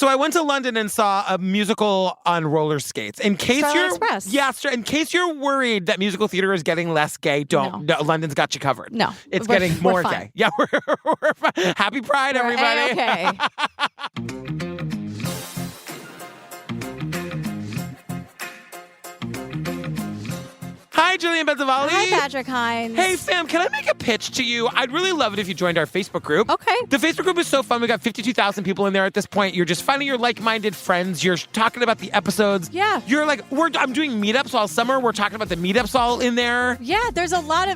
So I went to London and saw a musical on roller skates. In case Starlight Express. In case you're worried that musical theater is getting less gay, don't. No, London's got you covered. No. It's getting more fine. gay. Yeah, we're fine. Happy Pride, everybody. Okay. Hi, Jillian Benzavalli. Hi, Patrick Hines. Hey, fam, can I make a pitch to you? I'd really love it if you joined our Facebook group. Okay. The Facebook group is so fun. We got 52,000 people in there at this point. You're just finding your like-minded friends. You're talking about the episodes. Yeah. You're like, I'm doing meetups all summer. We're talking about the meetups all in there. Yeah,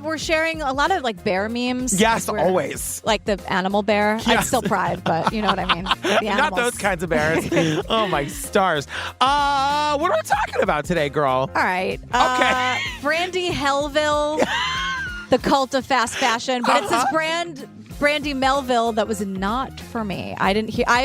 we're sharing a lot of like bear memes. Yes, always. Like the animal bear. Yes. It's still Pride, but you know what I mean. The animals. Not those kinds of bears. Oh, my stars. What are we talking about today, girl? All right. Okay. Brandy Hellville, the cult of fast fashion, but it's this Brandy Melville that was not for me. I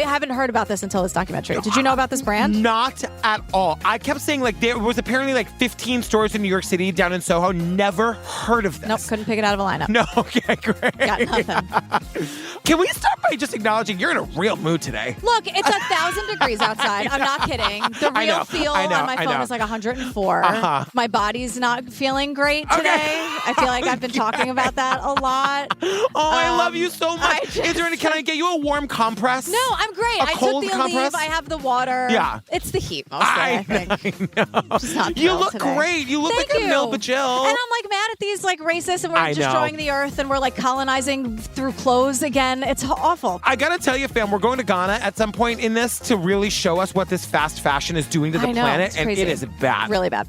haven't heard about this until this documentary. Did you know about this brand? Not at all. I kept saying there was apparently 15 stores in New York City down in Soho. Never heard of this. Nope, couldn't pick it out of a lineup. No, okay, great. Got nothing. Can we start by just acknowledging you're in a real mood today? Look, it's 1,000 degrees outside. I'm not kidding. The real feel on my phone is 104. Uh-huh. My body's not feeling great today. Okay. I feel like I've been talking about that a lot. Oh, I love you so much. Can I get you a warm compress? No, I'm great. I cold took the compress? Aleve. I have the water. Yeah. It's the heat mostly, I think. know. Just not You thrilled look today. great. You look Thank like you. a Milba Jill. And I'm mad at these racists and we're I know. destroying the earth and we're colonizing through clothes again. It's awful. I gotta tell you, fam, we're going to Ghana at some point in this to really show us what this fast fashion is doing to the planet, it's and crazy. it is bad. Really bad.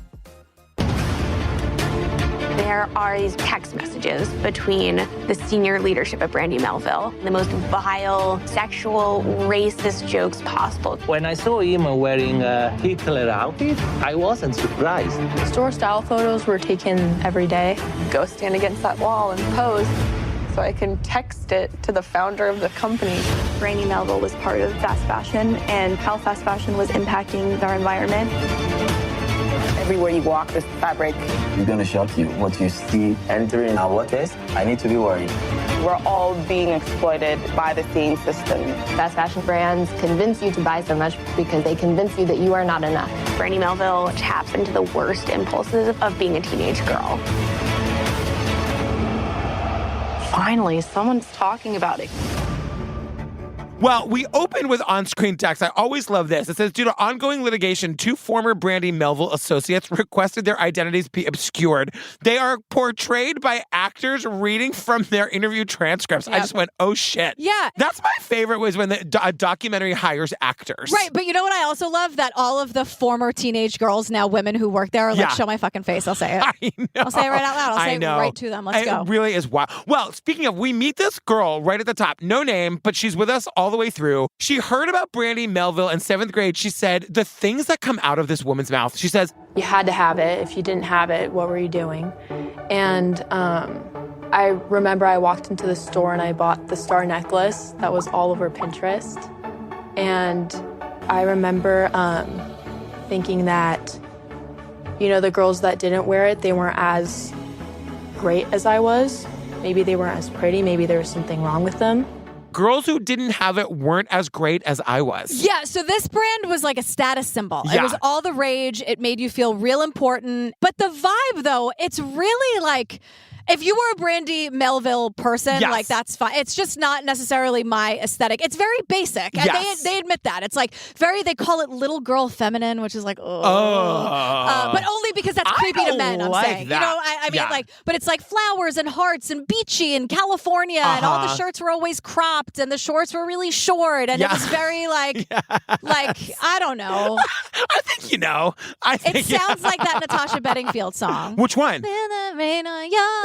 There are these text messages between the senior leadership at Brandy Melville, the most vile, sexual, racist jokes possible. When I saw him wearing a Hitler outfit, I wasn't surprised. Store-style photos were taken every day. Go stand against that wall and pose so I can text it to the founder of the company. Brandy Melville was part of fast fashion and how fast fashion was impacting our environment. Everywhere you walk, this fabric is going to shock you. What you see entering our workplace, I need to be worried. We're all being exploited by the same system. Fast fashion brands convince you to buy so much because they convince you that you are not enough. Brandy Melville taps into the worst impulses of being a teenage girl. Finally, someone's talking about it. Well, we open with on-screen text. I always love this. It says, due to ongoing litigation, 2 former Brandy Melville associates requested their identities be obscured. They are portrayed by actors reading from their interview transcripts. Yep. I just went, oh, shit. Yeah. That's my favorite was when a documentary hires actors. Right, but you know what I also love? That all of the former teenage girls, now women who work there, are Yeah. show my fucking face. I'll say it. I know. I'll say it right out loud. I'll say I it know. right to them. Let's go. It really is wild. Well, speaking of, we meet this girl right at the top. No name, but she's with us all the way through. She heard about Brandy Melville in 7th grade. She said the things that come out of this woman's mouth. She says, You had to have it. If you didn't have it, what were you doing? And I remember I walked into the store and I bought the star necklace that was all over Pinterest. And I remember thinking that, the girls that didn't wear it, they weren't as great as I was. Maybe they weren't as pretty. Maybe there was something wrong with them. girls who didn't have it weren't as great as I was. Yeah, so this brand was like a status symbol. Yeah. It was all the rage. It made you feel real important. But the vibe, though, it's really like... If you were a Brandy Melville person, Yes. like that's fine. It's just not necessarily my aesthetic. It's very basic. And Yes. they admit that. It's like they call it little girl feminine, which is like, but only because that's I creepy to don't men, I'm like saying. that. You know, I mean, Yeah. but it's like flowers and hearts and beachy and California and all the shirts were always cropped and the shorts were really short. And it was very like, I don't know. I think you know. It sounds like that Natasha Bedingfield song. Which one?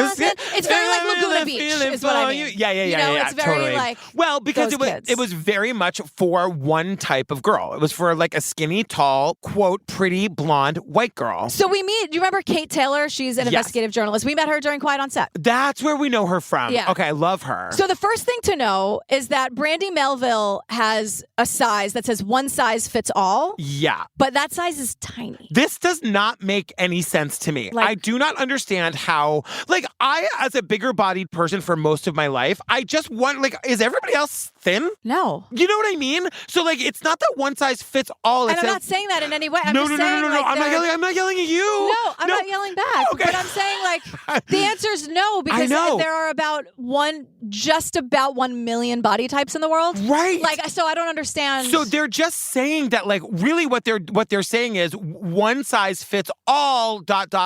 It's very like Laguna Beach, is what I mean. Yeah. You know, it's very totally. like well, because those kids. it was very much for one type of girl. It was for like a skinny, tall, quote, pretty, blonde, white girl. So we meet, do you remember Kate Taylor? She's an investigative journalist. We met her during Quiet on Set. That's where we know her from. Yeah. Okay, I love her. So the first thing to know is that Brandy Melville has a size that says one size fits all. Yeah. But that size is tiny. This does not make any sense to me. I do not understand how, like, I, as a bigger bodied person for most of my life, I just want, like, is everybody else thin? No. You know what I mean? So, like, it's not that one size fits all. And I'm not saying that in any way. I'm no, just no, saying, no, no, no, like, I'm not yelling at you. No, I'm not yelling back. Okay. But I'm saying, like, the answer is no, because there are just about 1 million body types in the world. Right. Like, so I don't understand. So they're just saying that, like, really what they're saying is one size fits all ...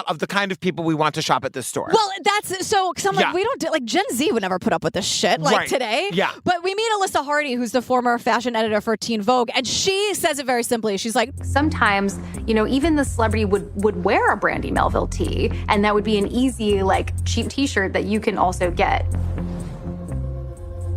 of the kind of people we want to shop at this store. Well, that's so, because I'm like, we don't do, like, Gen Z would never put up with this shit, like, today. Yeah. But we meet Alyssa Hardy, who's the former fashion editor for Teen Vogue, and she says it very simply. She's like, sometimes, even the celebrity would wear a Brandy Melville tee, and that would be an easy, like, cheap t-shirt that you can also get.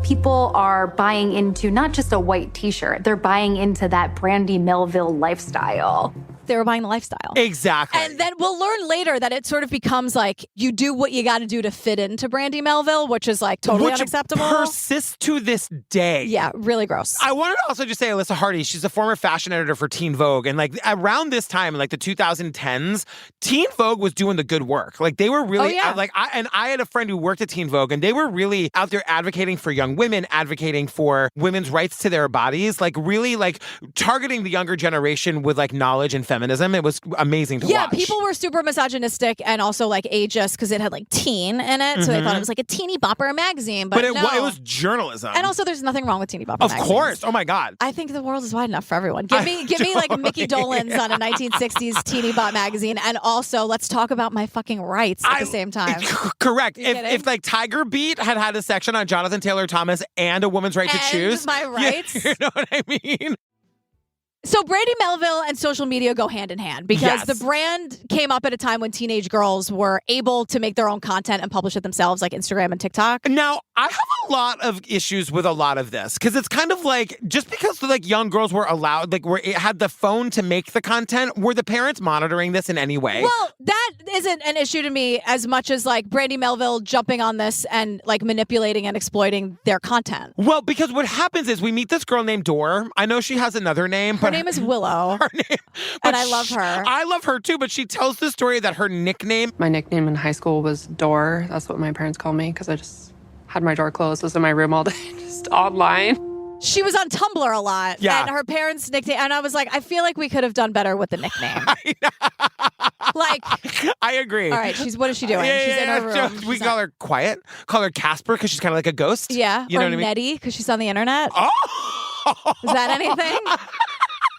People are buying into not just a white t-shirt, they're buying into that Brandy Melville lifestyle. They were buying the lifestyle. Exactly. And then we'll learn later that it sort of becomes like you do what you got to do to fit into Brandy Melville, which is like totally unacceptable. Persists to this day. Yeah, really gross. I wanted to also just say Alyssa Hardy, she's a former fashion editor for Teen Vogue. And like around this time, like the 2010s, Teen Vogue was doing the good work. Like they were really, I had a friend who worked at Teen Vogue and they were really out there advocating for young women, advocating for women's rights to their bodies, like really like targeting the younger generation with like knowledge and feminism. It was amazing to watch. Yeah, people were super misogynistic and also like ageist because it had like teen in it. So they thought it was like a teeny bopper magazine. But it was journalism. And also there's nothing wrong with teeny bopper magazines. Of course. Oh my God. I think the world is wide enough for everyone. Give me like Mickey Dolenz on a 1960s teeny bop magazine. And also let's talk about my fucking rights at the same time. Correct. If like Tiger Beat had a section on Jonathan Taylor Thomas and a woman's right to choose. My rights. You know what I mean? So Brandy Melville and social media go hand in hand because the brand came up at a time when teenage girls were able to make their own content and publish it themselves, like Instagram and TikTok. Now, I have a lot of issues with a lot of this because it's kind of like just because like young girls were allowed, like had the phone to make the content, were the parents monitoring this in any way? Well, that isn't an issue to me as much as like Brandy Melville jumping on this and like manipulating and exploiting their content. Well, because what happens is we meet this girl named Dor. I know she has another name, but her name is Willow. And I love her. I love her too, but she tells the story that her nickname... My nickname in high school was Door. That's what my parents called me because I just had my door closed, was in my room all day, just online. She was on Tumblr a lot. Yeah. And her parents' nickname, and I was like, I feel like we could have done better with the nickname. Like, I agree. All right, what is she doing? She's in her room. We call her Quiet. Call her Casper because she's kind of like a ghost. Yeah. You know or what I mean? Nettie because she's on the internet. Oh! Is that anything?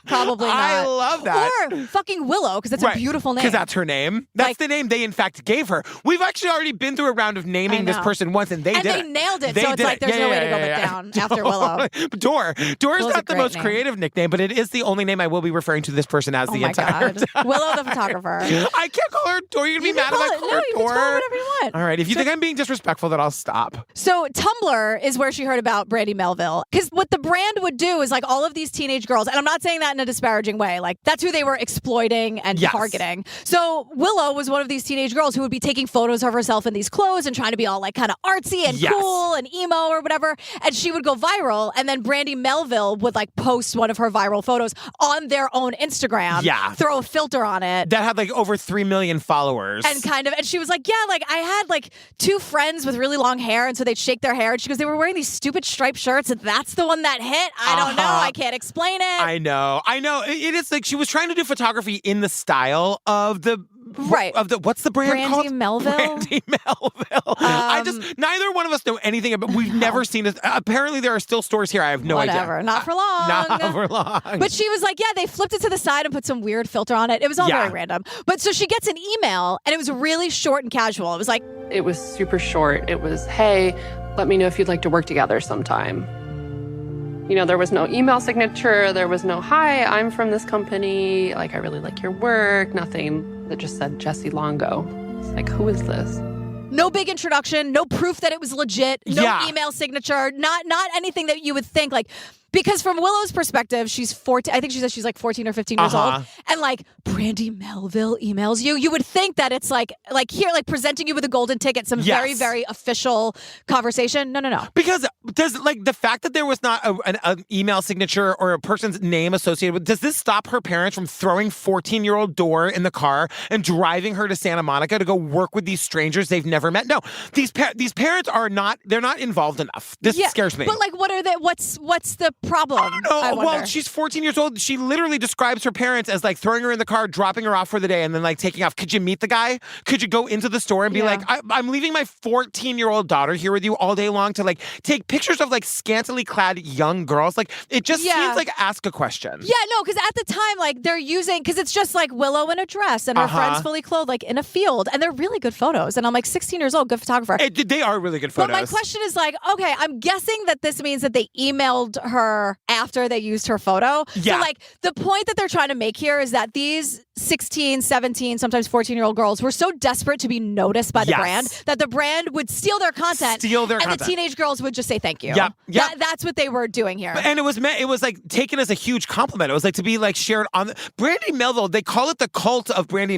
Probably not. I love that. Or fucking Willow, because that's a beautiful name. Because that's her name. That's the name they, in fact, gave her. We've actually already been through a round of naming this person once, and they did it. And they nailed it, so it's like there's no way to go back down after Willow. Dor's not the most creative nickname, but it is the only name I will be referring to this person as the entire time. Willow the photographer. I can't call her Dor. You're going to be mad if I call her Dor. You can call her whatever you want. All right, if you think I'm being disrespectful, then I'll stop. So Tumblr is where she heard about Brandy Melville. Because what the brand would do is like all of these teenage girls, and I'm not saying that in a disparaging way, like that's who they were exploiting and targeting. So Willow was one of these teenage girls who would be taking photos of herself in these clothes and trying to be all like kind of artsy and cool and emo or whatever. And she would go viral. And then Brandy Melville would like post one of her viral photos on their own Instagram. Yeah. Throw a filter on it. That had like over 3 million followers. And and she was like, yeah, like I had like 2 friends with really long hair. And so they'd shake their hair. And she goes, they were wearing these stupid striped shirts. And that's the one that hit. I don't know. I can't explain it. I know. It is like she was trying to do photography in the style of the what's the brand Brandy called? Melville. Brandy Melville. Neither one of us know anything about. We've never seen it. Apparently, there are still stores here. I have no idea. Not for long. Not for long. But she was like, yeah, they flipped it to the side and put some weird filter on it. It was all very random. But so she gets an email, and it was really short and casual. It was like, it was super short. It was, hey, let me know if you'd like to work together sometime. You know, there was no email signature. There was no, hi, I'm from this company. Like, I really like your work. Nothing. That just said Jesse Longo. It's like, who is this? No big introduction. No proof that it was legit. No email signature. Not anything that you would think. Like, Because from Willow's perspective, she's 14. I think she says she's like 14 or 15 years old. And like Brandy Melville emails you. You would think that it's like here, like presenting you with a golden ticket, some very, very official conversation. No. Because does like the fact that there was not an email signature or a person's name associated with, does this stop her parents from throwing 14-year-old Dor in the car and driving her to Santa Monica to go work with these strangers they've never met? No, these parents are not, they're not involved enough. This scares me. But like, what are they? What's the problem? I don't know. Well, she's 14 years old. She literally describes her parents as like throwing her in the car, dropping her off for the day, and then like taking off. Could you meet the guy? Could you go into the store and be like, I'm leaving my 14-year-old daughter here with you all day long to like take pictures of like scantily clad young girls? Like it just seems like ask a question. Yeah, no, because at the time, like they're using, because it's just like Willow in a dress and her friends fully clothed, like in a field, and they're really good photos. And I'm like 16 years old, good photographer. They are really good photos. But my question is like, okay, I'm guessing that this means that they emailed her after they used her photo. Yeah. So like the point that they're trying to make here is that these 16, 17, sometimes 14-year-old girls were so desperate to be noticed by the brand that the brand would steal their content. And the teenage girls would just say thank you. Yeah. That's what they were doing here. And it was like taken as a huge compliment. It was like to be like shared on Brandy Melville. They call it the cult of Brandy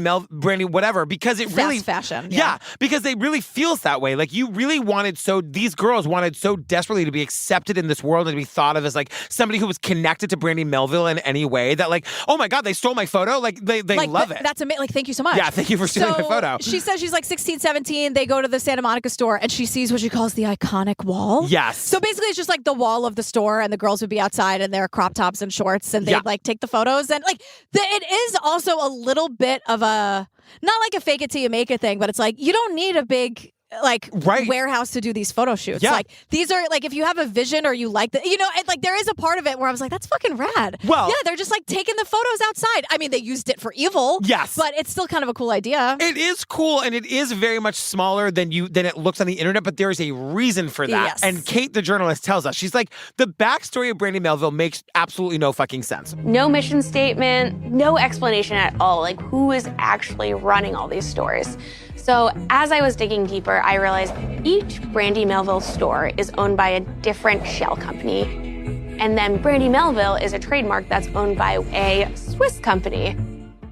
whatever, because it really fast fashion. Yeah, because it really feels that way. Like these girls wanted so desperately to be accepted in this world and to be thought of as like somebody who was connected to Brandy Melville in any way, that like, oh my God, they stole my photo. Like they love it. That's amazing. Like, thank you so much. Yeah, thank you for stealing my photo. She says she's like 16, 17. They go to the Santa Monica store and she sees what she calls the iconic wall. Yes. So basically it's just like the wall of the store, and the girls would be outside in their crop tops and shorts, and they'd like take the photos. And like it is also a little bit of a, not like a fake it till you make it thing, but it's like you don't need a big warehouse to do these photo shoots. Yeah. Like these are like, if you have a vision or you like like there is a part of it where I was like, that's fucking rad. Well, yeah, they're just like taking the photos outside. I mean, they used it for evil. Yes. But it's still kind of a cool idea. It is cool, and it is very much smaller than it looks on the internet, but there is a reason for that. Yes. And Kate, the journalist, tells us, she's like, the backstory of Brandy Melville makes absolutely no fucking sense. No mission statement, no explanation at all, like who is actually running all these stores. So as I was digging deeper, I realized each Brandy Melville store is owned by a different shell company. And then Brandy Melville is a trademark that's owned by a Swiss company.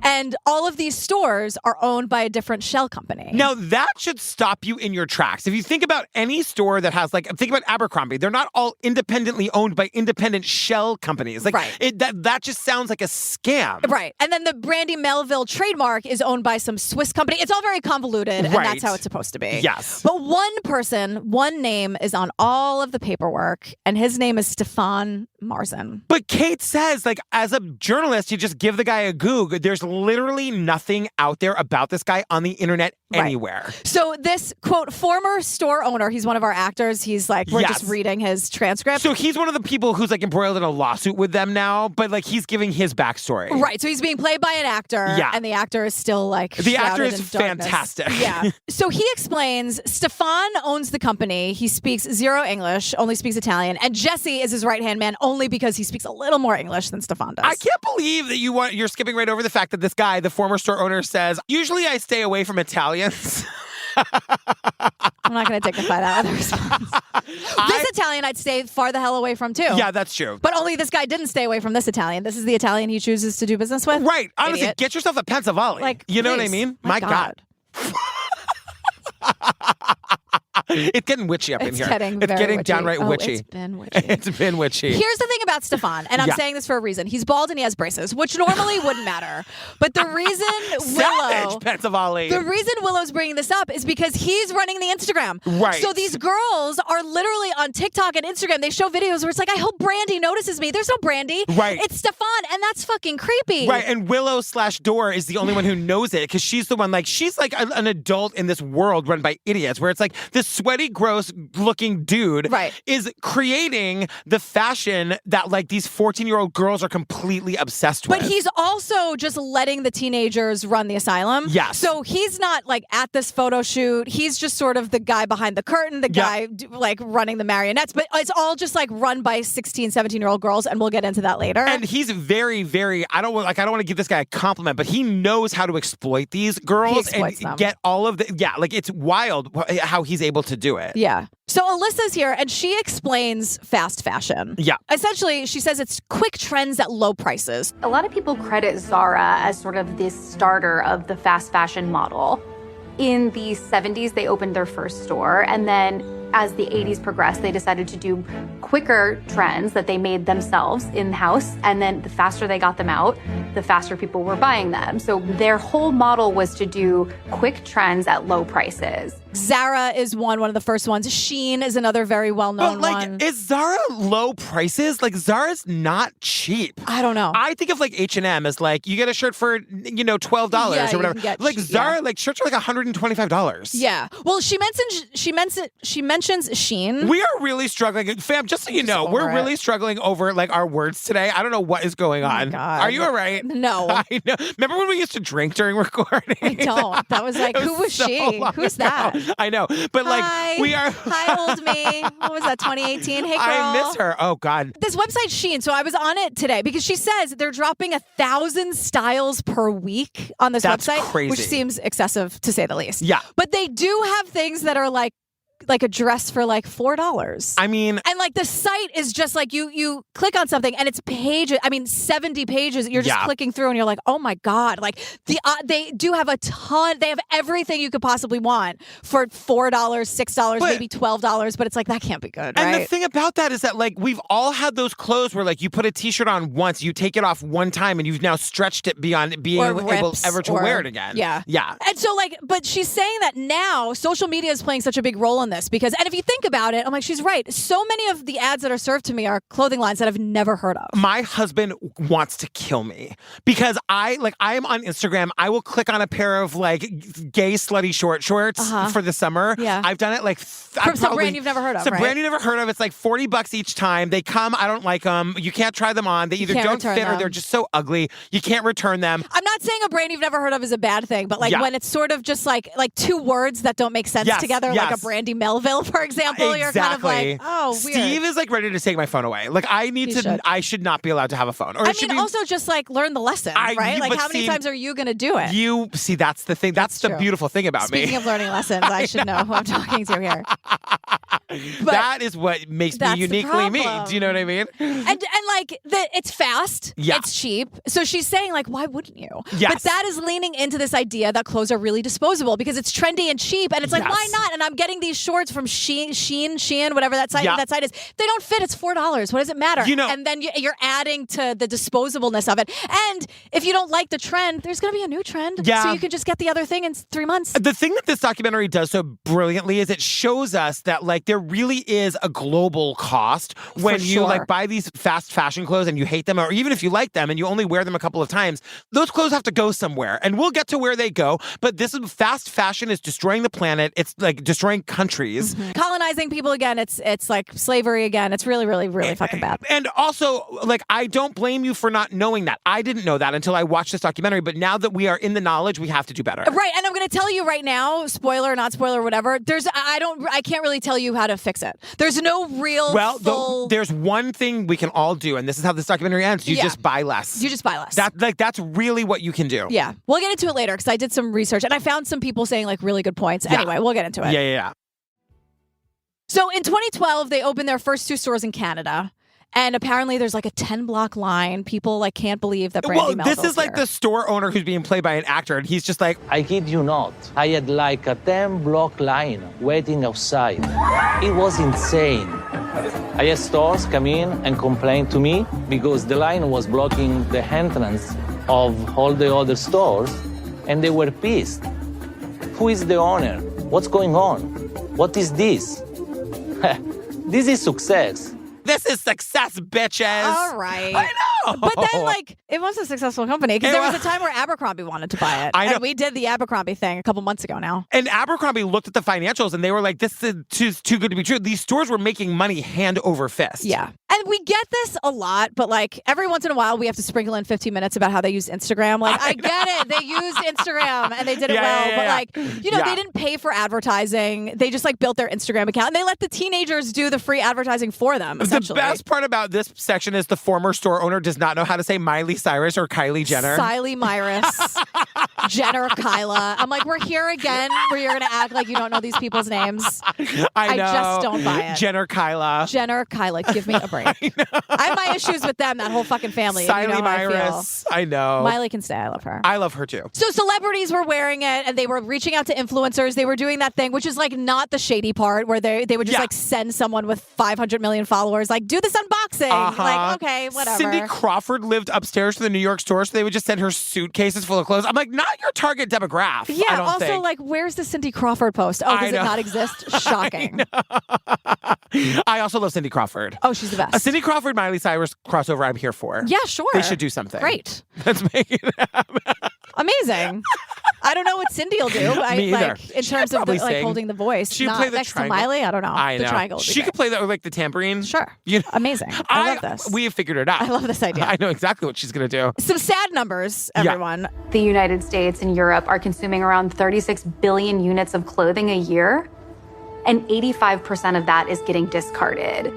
And all of these stores are owned by a different shell company. Now, that should stop you in your tracks. If you think about any store that has, like, think about Abercrombie. They're not all independently owned by independent shell companies. Like, that just sounds like a scam. Right. And then the Brandy Melville trademark is owned by some Swiss company. It's all very convoluted, and that's how it's supposed to be. Yes. But one name is on all of the paperwork, and his name is Stefan Marzen. But Kate says, like, as a journalist, you just give the guy a Goog. There's literally nothing out there about this guy on the internet anywhere. So this, quote, former store owner, he's one of our actors. He's like, we're just reading his transcript. So he's one of the people who's like embroiled in a lawsuit with them now, but like he's giving his backstory. Right. So he's being played by an actor. Yeah. And the actor is still like the actor is darkness. fantastic. Yeah. So he explains Stefan owns the company. He speaks zero English, only speaks Italian. And Jesse is his right-hand man only because he speaks a little more English than Stefan does. I can't believe that you're skipping right over the fact that this guy, the former store owner, says, usually I stay away from Italians. I'm not going to take the fight out of the response. This Italian I'd stay far the hell away from, too. Yeah, that's true. But only this guy didn't stay away from this Italian. This is the Italian he chooses to do business with. Right. Honestly, get yourself a Pensavalle. Like, you know what I mean? My God. It's getting witchy up in here. It's getting witchy. downright witchy. It's been witchy. It's been witchy. Here's the thing about Stefan, and I'm saying this for a reason. He's bald and he has braces, which normally wouldn't matter. But the reason Willow's bringing this up is because he's running the Instagram. Right. So these girls are literally on TikTok and Instagram. They show videos where it's like, I hope Brandy notices me. There's no Brandy. Right. It's Stefan, and that's fucking creepy. Right. And Willow/Dor is the only one who knows it, because she's the one, like, she's like an adult in this world run by idiots, where it's like this sweaty, gross looking dude is creating the fashion that like these 14-year-old girls are completely obsessed with. But he's also just letting the teenagers run the asylum. Yes. So he's not like at this photo shoot. He's just sort of the guy behind the curtain, the guy like running the marionettes. But it's all just like run by 16, 17-year-old girls, and we'll get into that later. And he's very, very, I don't want to give this guy a compliment, but he knows how to exploit these girls and them. get all of the, like it's wild how he's able to do it. Yeah. So Alyssa's here and she explains fast fashion. Yeah. Essentially, she says it's quick trends at low prices. A lot of people credit Zara as sort of this starter of the fast fashion model. In the 70s, they opened their first store, and then as the 80s progressed, they decided to do quicker trends that they made themselves in-house, and then the faster they got them out, the faster people were buying them. So their whole model was to do quick trends at low prices. Zara is one of the first ones. Shein is another very well-known one. Is Zara low prices? Like, Zara's not cheap. I don't know. I think of like H&M as like, you get a shirt for, $12 or whatever. Like Zara, like shirts are like $125. Yeah. Well, she mentions Shein. We are really struggling. Fam, just so you know, we're really struggling over like our words today. I don't know what is going on. God. Are you all right? No. I know. Remember when we used to drink during recording? I don't. That was like, who was she? Who's that? I know. But like, we are. Hi, old me. What was that, 2018? Hey, girl. I miss her. Oh, God. This website, Shein, so I was on it today because she says they're dropping 1,000 styles per week on this website. Crazy. Which seems excessive to say the least. Yeah. But they do have things that are like a dress for like $4. I mean, and like the site is just like you click on something and it's pages. I mean, 70 pages. You're just clicking through and you're like, oh my God. Like they do have a ton. They have everything you could possibly want for $4, $6, maybe $12. But it's like, that can't be good. And right? the thing about that is that like we've all had those clothes where like you put a t-shirt on once, you take it off one time, and you've now stretched it beyond being able ever to wear it again. Yeah. Yeah. And so like, but she's saying that now social media is playing such a big role in this because, and if you think about it, I'm like, she's right. So many of the ads that are served to me are clothing lines that I've never heard of. My husband wants to kill me because I am on Instagram. I will click on a pair of like gay slutty shorts for the summer. Yeah. I've done it like from some brand you've never heard of. Some right? brand you've never heard of. It's like $40 each time. They come. I don't like them. You can't try them on. They either don't fit or they're just so ugly. You can't return them. I'm not saying a brand you've never heard of is a bad thing, but like when it's sort of just like two words that don't make sense together, like a Brandy Melville, for example, you're kind of like, oh, weird. Steve is like ready to take my phone away. Like I should not be allowed to have a phone. Or also just like learn the lesson, right? Like how many times are you going to do it? You see, that's the thing. That's the beautiful thing about me. Speaking of learning lessons, I should know who I'm talking to here. But that is what makes me uniquely me. Do you know what I mean? And like it's fast. Yeah. It's cheap. So she's saying like, why wouldn't you? Yes. But that is leaning into this idea that clothes are really disposable because it's trendy and cheap. And it's like, why not? And I'm getting these shorts from Shein, whatever that site is. They don't fit. It's $4. What does it matter? And then you're adding to the disposableness of it. And if you don't like the trend, there's going to be a new trend. Yeah. So you can just get the other thing in 3 months. The thing that this documentary does so brilliantly is it shows us that like there really is a global cost when you like buy these fast fashion clothes and you hate them, or even if you like them and you only wear them a couple of times, those clothes have to go somewhere, and we'll get to where they go. But this fast fashion is destroying the planet. It's like destroying countries, colonizing people again. It's like slavery again. It's really, really, really fucking bad. And also, like, I don't blame you for not knowing that. I didn't know that until I watched this documentary. But now that we are in the knowledge, we have to do better. Right. And I'm going to tell you right now, spoiler, not spoiler, whatever. I can't really tell you how to fix it. There's no real there's one thing we can all do, and this is how this documentary ends. You just buy less. You just buy less. That's really what you can do. Yeah. We'll get into it later because I did some research and I found some people saying like really good points. Yeah. Anyway, we'll get into it. Yeah. So in 2012, they opened their first 2 stores in Canada. And apparently there's like a 10-block line. People like can't believe that Brandy Melville's this is like the store owner who's being played by an actor, and he's just like, I kid you not. I had like a 10-block line waiting outside. It was insane. I had stores come in and complain to me because the line was blocking the entrance of all the other stores, and they were pissed. Who is the owner? What's going on? What is this? This is success. This is success, bitches. All right. I know. But then, like, it was a successful company because there was a time where Abercrombie wanted to buy it. I know. And we did the Abercrombie thing a couple months ago now. And Abercrombie looked at the financials and they were like, this is too good to be true. These stores were making money hand over fist. Yeah. And we get this a lot, but like every once in a while we have to sprinkle in 15 minutes about how they use Instagram. Like, I get it. They used Instagram and they did it well. But like, they didn't pay for advertising. They just like built their Instagram account and they let the teenagers do the free advertising for them, essentially. The best part about this section is the former store owner does not know how to say Miley Cyrus or Kylie Jenner. Siley Myrus, Jenner, Kyla. I'm like, we're here again where you're going to act like you don't know these people's names. I know. I just don't buy it. Jenner, Kyla. Jenner, Kyla, give me a break. I have my issues with them, that whole fucking family. Siley you know Myrus. I know. Miley can stay. I love her. I love her too. So celebrities were wearing it and they were reaching out to influencers. They were doing that thing, which is like not the shady part where they would just like send someone with 500 million followers, like, do this unboxing. Like, okay, whatever. Cindy Crawford lived upstairs to the New York store, so they would just send her suitcases full of clothes. I'm like, not your target demographic. Yeah, I don't also, think. like, where's the Cindy Crawford post? Oh, does it not exist? Shocking. I also love Cindy Crawford. Oh, she's the best. A Cindy Crawford, Miley Cyrus crossover I'm here for. Yeah, sure. They should do something. Great. Let's make it happen. Amazing. I don't know what Cindy will do. Me either. Like, in terms of like holding the voice. She not play the next triangle. to Miley. I don't know. I know. The triangle. She could play like the tambourine. Sure. You know? Amazing. I love this. We have figured it out. I love this idea. I know exactly what she's gonna do. Some sad numbers, everyone. The United States and Europe are consuming around 36 billion units of clothing a year, and 85% of that is getting discarded.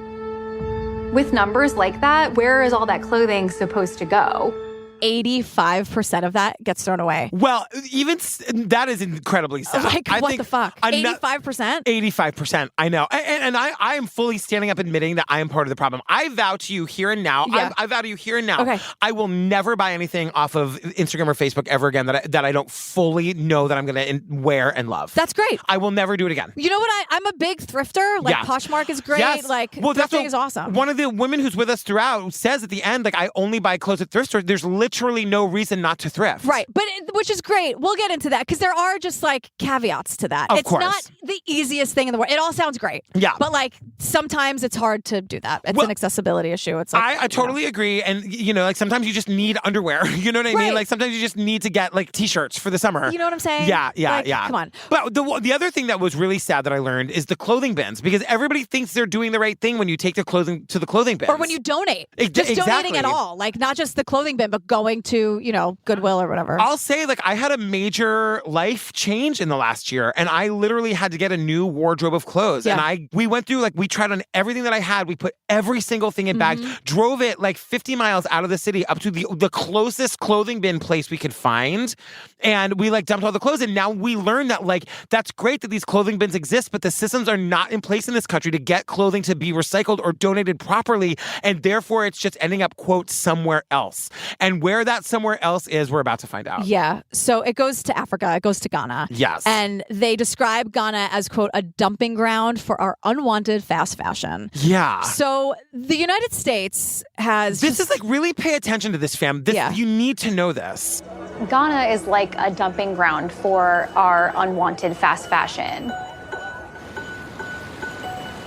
With numbers like that, where is all that clothing supposed to go? 85% of that gets thrown away. Well, even that is incredibly sad. Like, what the fuck? 85%? 85%. I know. And I am fully standing up admitting that I am part of the problem. I vow to you here and now. Yeah. I vow to you here and now. Okay. I will never buy anything off of Instagram or Facebook ever again that I don't fully know that I'm going to wear and love. That's great. I will never do it again. You know what? I'm a big thrifter. Like, Poshmark is great. Yes. Like, that's thrifting is awesome. One of the women who's with us throughout says at the end, like, I only buy clothes at thrift stores. There's literally no reason not to thrift. Right. But which is great. We'll get into that because there are just like caveats to that. Of it's course. not the easiest thing in the world. It all sounds great. Yeah. But like sometimes it's hard to do that. It's an accessibility issue. It's like, I totally agree. And, like sometimes you just need underwear. You know what I mean? Like sometimes you just need to get like t-shirts for the summer. You know what I'm saying? Yeah. Like, come on. But the other thing that was really sad that I learned is the clothing bins, because everybody thinks they're doing the right thing when you take the clothing to the clothing bins. Or when you donate. Just donating at all. Like not just the clothing bin, but going to, Goodwill or whatever. I'll say, like, I had a major life change in the last year, and I literally had to get a new wardrobe of clothes. Yeah. And we went through, like, we tried on everything that I had. We put every single thing in bags, drove it like 50 miles out of the city up to the closest clothing bin place we could find. And we like dumped all the clothes. And now we learned that, like, that's great that these clothing bins exist, but the systems are not in place in this country to get clothing to be recycled or donated properly. And therefore, it's just ending up, quote, somewhere else. And where that somewhere else is, we're about to find out. Yeah. So it goes to Africa. It goes to Ghana. Yes. And they describe Ghana as, quote, a dumping ground for our unwanted fast fashion. Yeah. So the United States has... This is like, really pay attention to this, fam. You need to know this. Ghana is like a dumping ground for our unwanted fast fashion.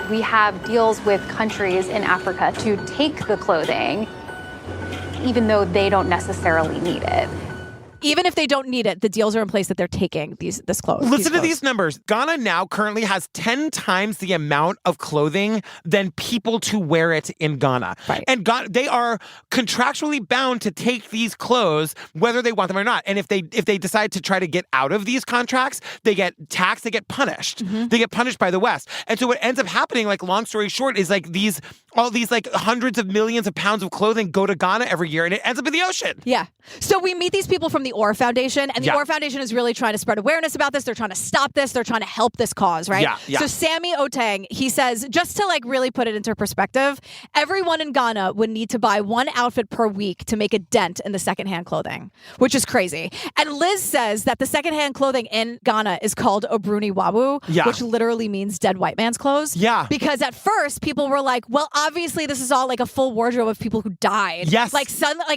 We have deals with countries in Africa to take the clothing, even though they don't necessarily need it. Even if they don't need it, the deals are in place that they're taking this clothes. Listen to these numbers. Ghana now currently has 10 times the amount of clothing than people to wear it in Ghana. Right. And they are contractually bound to take these clothes whether they want them or not. And if they decide to try to get out of these contracts, they get taxed, they get punished. They get punished by the West. And so what ends up happening, like, long story short, is like all these like hundreds of millions of pounds of clothing go to Ghana every year, and it ends up in the ocean. Yeah. So we meet these people from the OR Foundation, and the OR Foundation is really trying to spread awareness about this. They're trying to stop this. They're trying to help this cause, right? Yeah. So Sammy Otang, he says, just to like really put it into perspective, everyone in Ghana would need to buy one outfit per week to make a dent in the secondhand clothing, which is crazy. And Liz says that the secondhand clothing in Ghana is called Obruni Wabu, which literally means dead white man's clothes. Yeah. Because at first people were like, well, obviously this is all like a full wardrobe of people who died. Yes. Like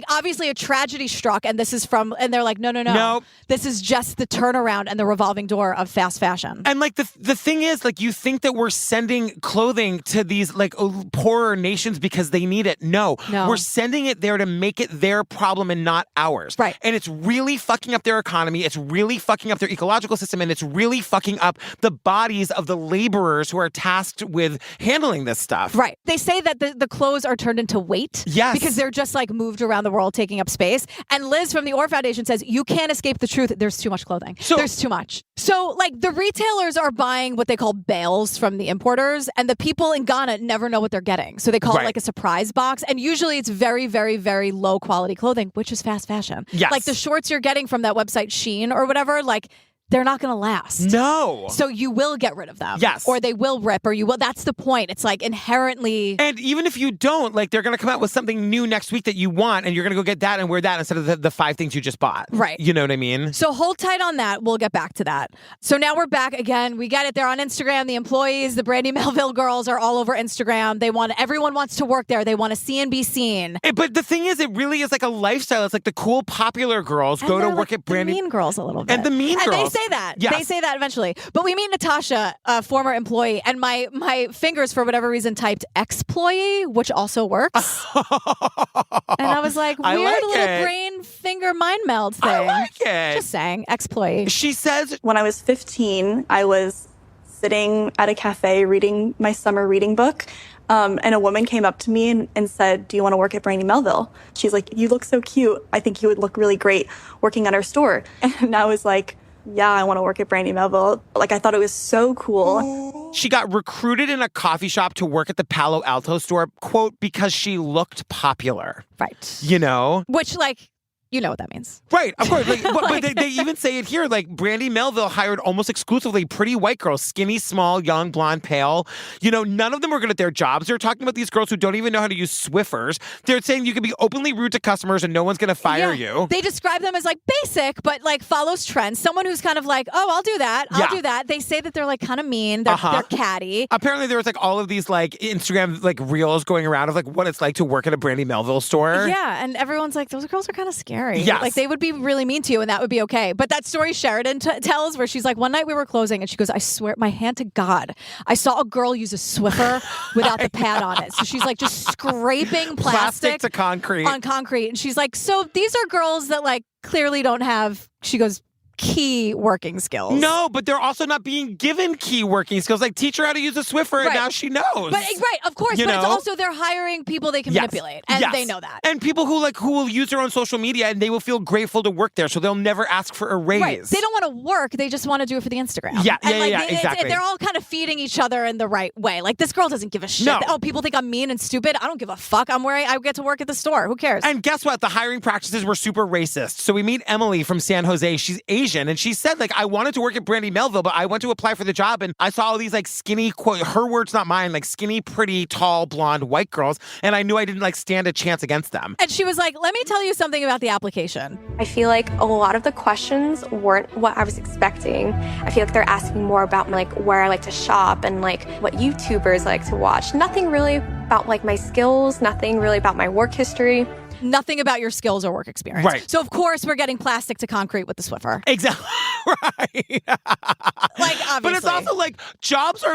obviously a tragedy struck, and this is from, and they're like, no. Nope. This is just the turnaround and the revolving door of fast fashion. And like the thing is, like, you think that we're sending clothing to these like poorer nations because they need it. No. We're sending it there to make it their problem and not ours. Right. And it's really fucking up their economy. It's really fucking up their ecological system, and it's really fucking up the bodies of the laborers who are tasked with handling this stuff. Right. They say say that the clothes are turned into weight. Yes. Because they're just like moved around the world, taking up space. And Liz from the Orr Foundation says, you can't escape the truth. There's too much clothing. There's too much. So like the retailers are buying what they call bales from the importers, and the people in Ghana never know what they're getting. So they call it like a surprise box. And usually it's very, very, very low quality clothing, which is fast fashion. Yes. Like the shorts you're getting from that website Shein or whatever, like they're not going to last. No. So you will get rid of them. Yes. Or they will rip, or you will. That's the point. It's like inherently. And even if you don't, like they're going to come out with something new next week that you want, and you're going to go get that and wear that instead of the 5 things you just bought. Right. You know what I mean? So hold tight on that. We'll get back to that. So now we're back again. We get it. They're on Instagram. The employees, the Brandy Melville girls are all over Instagram. Everyone wants to work there. They want to see and be seen. But the thing is, it really is like a lifestyle. It's like the cool, popular girls And go to they're work like at Brandy. The mean girls a little bit. And the mean girls. And they say that. Yes. They say that eventually. But we meet Natasha, a former employee, and my fingers, for whatever reason, typed exployee, which also works. And I was like, weird like little it. brain finger mind meld thing. I like it. Just saying, exployee. She says, when I was 15, I was sitting at a cafe reading my summer reading book. And a woman came up to me and said, do you want to work at Brandy Melville? She's like, you look so cute. I think you would look really great working at our store. And I was like, yeah, I want to work at Brandy Melville. Like, I thought it was so cool. she got recruited in a coffee shop to work at the Palo Alto store, quote, because she looked popular. Right. You know? Which, like, you know what that means. Right, of course. But they even say it here, like, Brandy Melville hired almost exclusively pretty white girls, skinny, small, young, blonde, pale. You know, none of them were good at their jobs. They're talking about these girls who don't even know how to use Swiffers. They're saying you can be openly rude to customers and no one's going to fire you. They describe them as, like, basic, but, like, follows trends. Someone who's kind of like, oh, I'll do that. I'll do that. They say that they're, like, kind of mean. They're catty. Apparently, there was, like, all of these, like, Instagram, like, reels going around of, like, what it's like to work at a Brandy Melville store. Yeah, and everyone's like, those girls are kind of scary. Yes. Like, they would be really mean to you, and that would be okay. But that story Sheridan tells, where she's like, one night we were closing, and she goes, I swear, my hand to God, I saw a girl use a Swiffer without the pad on it. So she's like just scraping plastic to concrete. on concrete. And she's like, so these are girls that like clearly don't have, she goes, key working skills. No, but they're also not being given key working skills. Like, teach her how to use a Swiffer, and now she knows. But right, of course. You but know? it's also they're hiring people they can manipulate, and they know that. And people who will use their own social media, and they will feel grateful to work there, so they'll never ask for a raise. Right. They don't want to work. They just want to do it for the Instagram. Yeah, exactly. They're all kind of feeding each other in the right way. Like, this girl doesn't give a shit. No. Oh, people think I'm mean and stupid. I don't give a fuck. I get to work at the store. Who cares? And guess what? The hiring practices were super racist. So we meet Emily from San Jose. She's Asian, and she said, like, I wanted to work at Brandy Melville, but I went to apply for the job, and I saw all these, like, skinny, quote, her words, not mine, like, skinny, pretty, tall, blonde, white girls, and I knew I didn't, like, stand a chance against them. And she was like, let me tell you something about the application. I feel like a lot of the questions weren't what I was expecting. I feel like they're asking more about, like, where I like to shop and, like, what YouTubers like to watch. Nothing really about, like, my skills, nothing really about my work history. Nothing about your skills or work experience. Right. So, of course, we're getting plastic to concrete with the Swiffer. Exactly. Right. Like, obviously. But it's also like jobs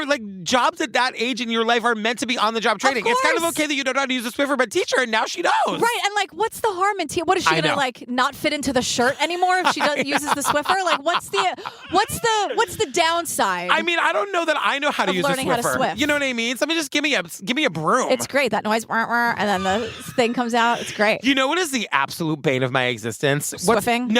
at that age in your life are meant to be on the job training. It's kind of okay that you don't know how to use a Swiffer, but teach her, and now she knows. Right. And like, what's the harm in what is she gonna like not fit into the shirt anymore if she uses the Swiffer? Like, what's the downside? I mean, I don't know that I know how to use a learning Swiffer. how to Swift. You know what I mean? Somebody just give me a broom. It's great. That noise, and then the thing comes out. It's great. You know what is the absolute bane of my existence? Swiffing?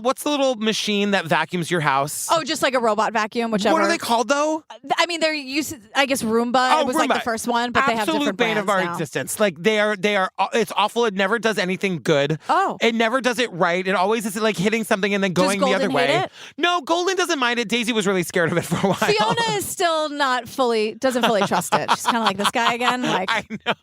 What's the little machine that vacuums your house? Oh, just like a robot vacuum, whichever. What are they called, though? I mean, they're used, I guess, Roomba. It was Roomba. like the first one, but they have different absolute bane of our now. existence. Like, they are. It's awful. It never does anything good. Oh. It never does it right. It always is like hitting something and then going the other way. Hate it? No, Golden doesn't mind it. Daisy was really scared of it for a while. Fiona is still doesn't fully trust it. She's kind of like, this guy again. Like, I know.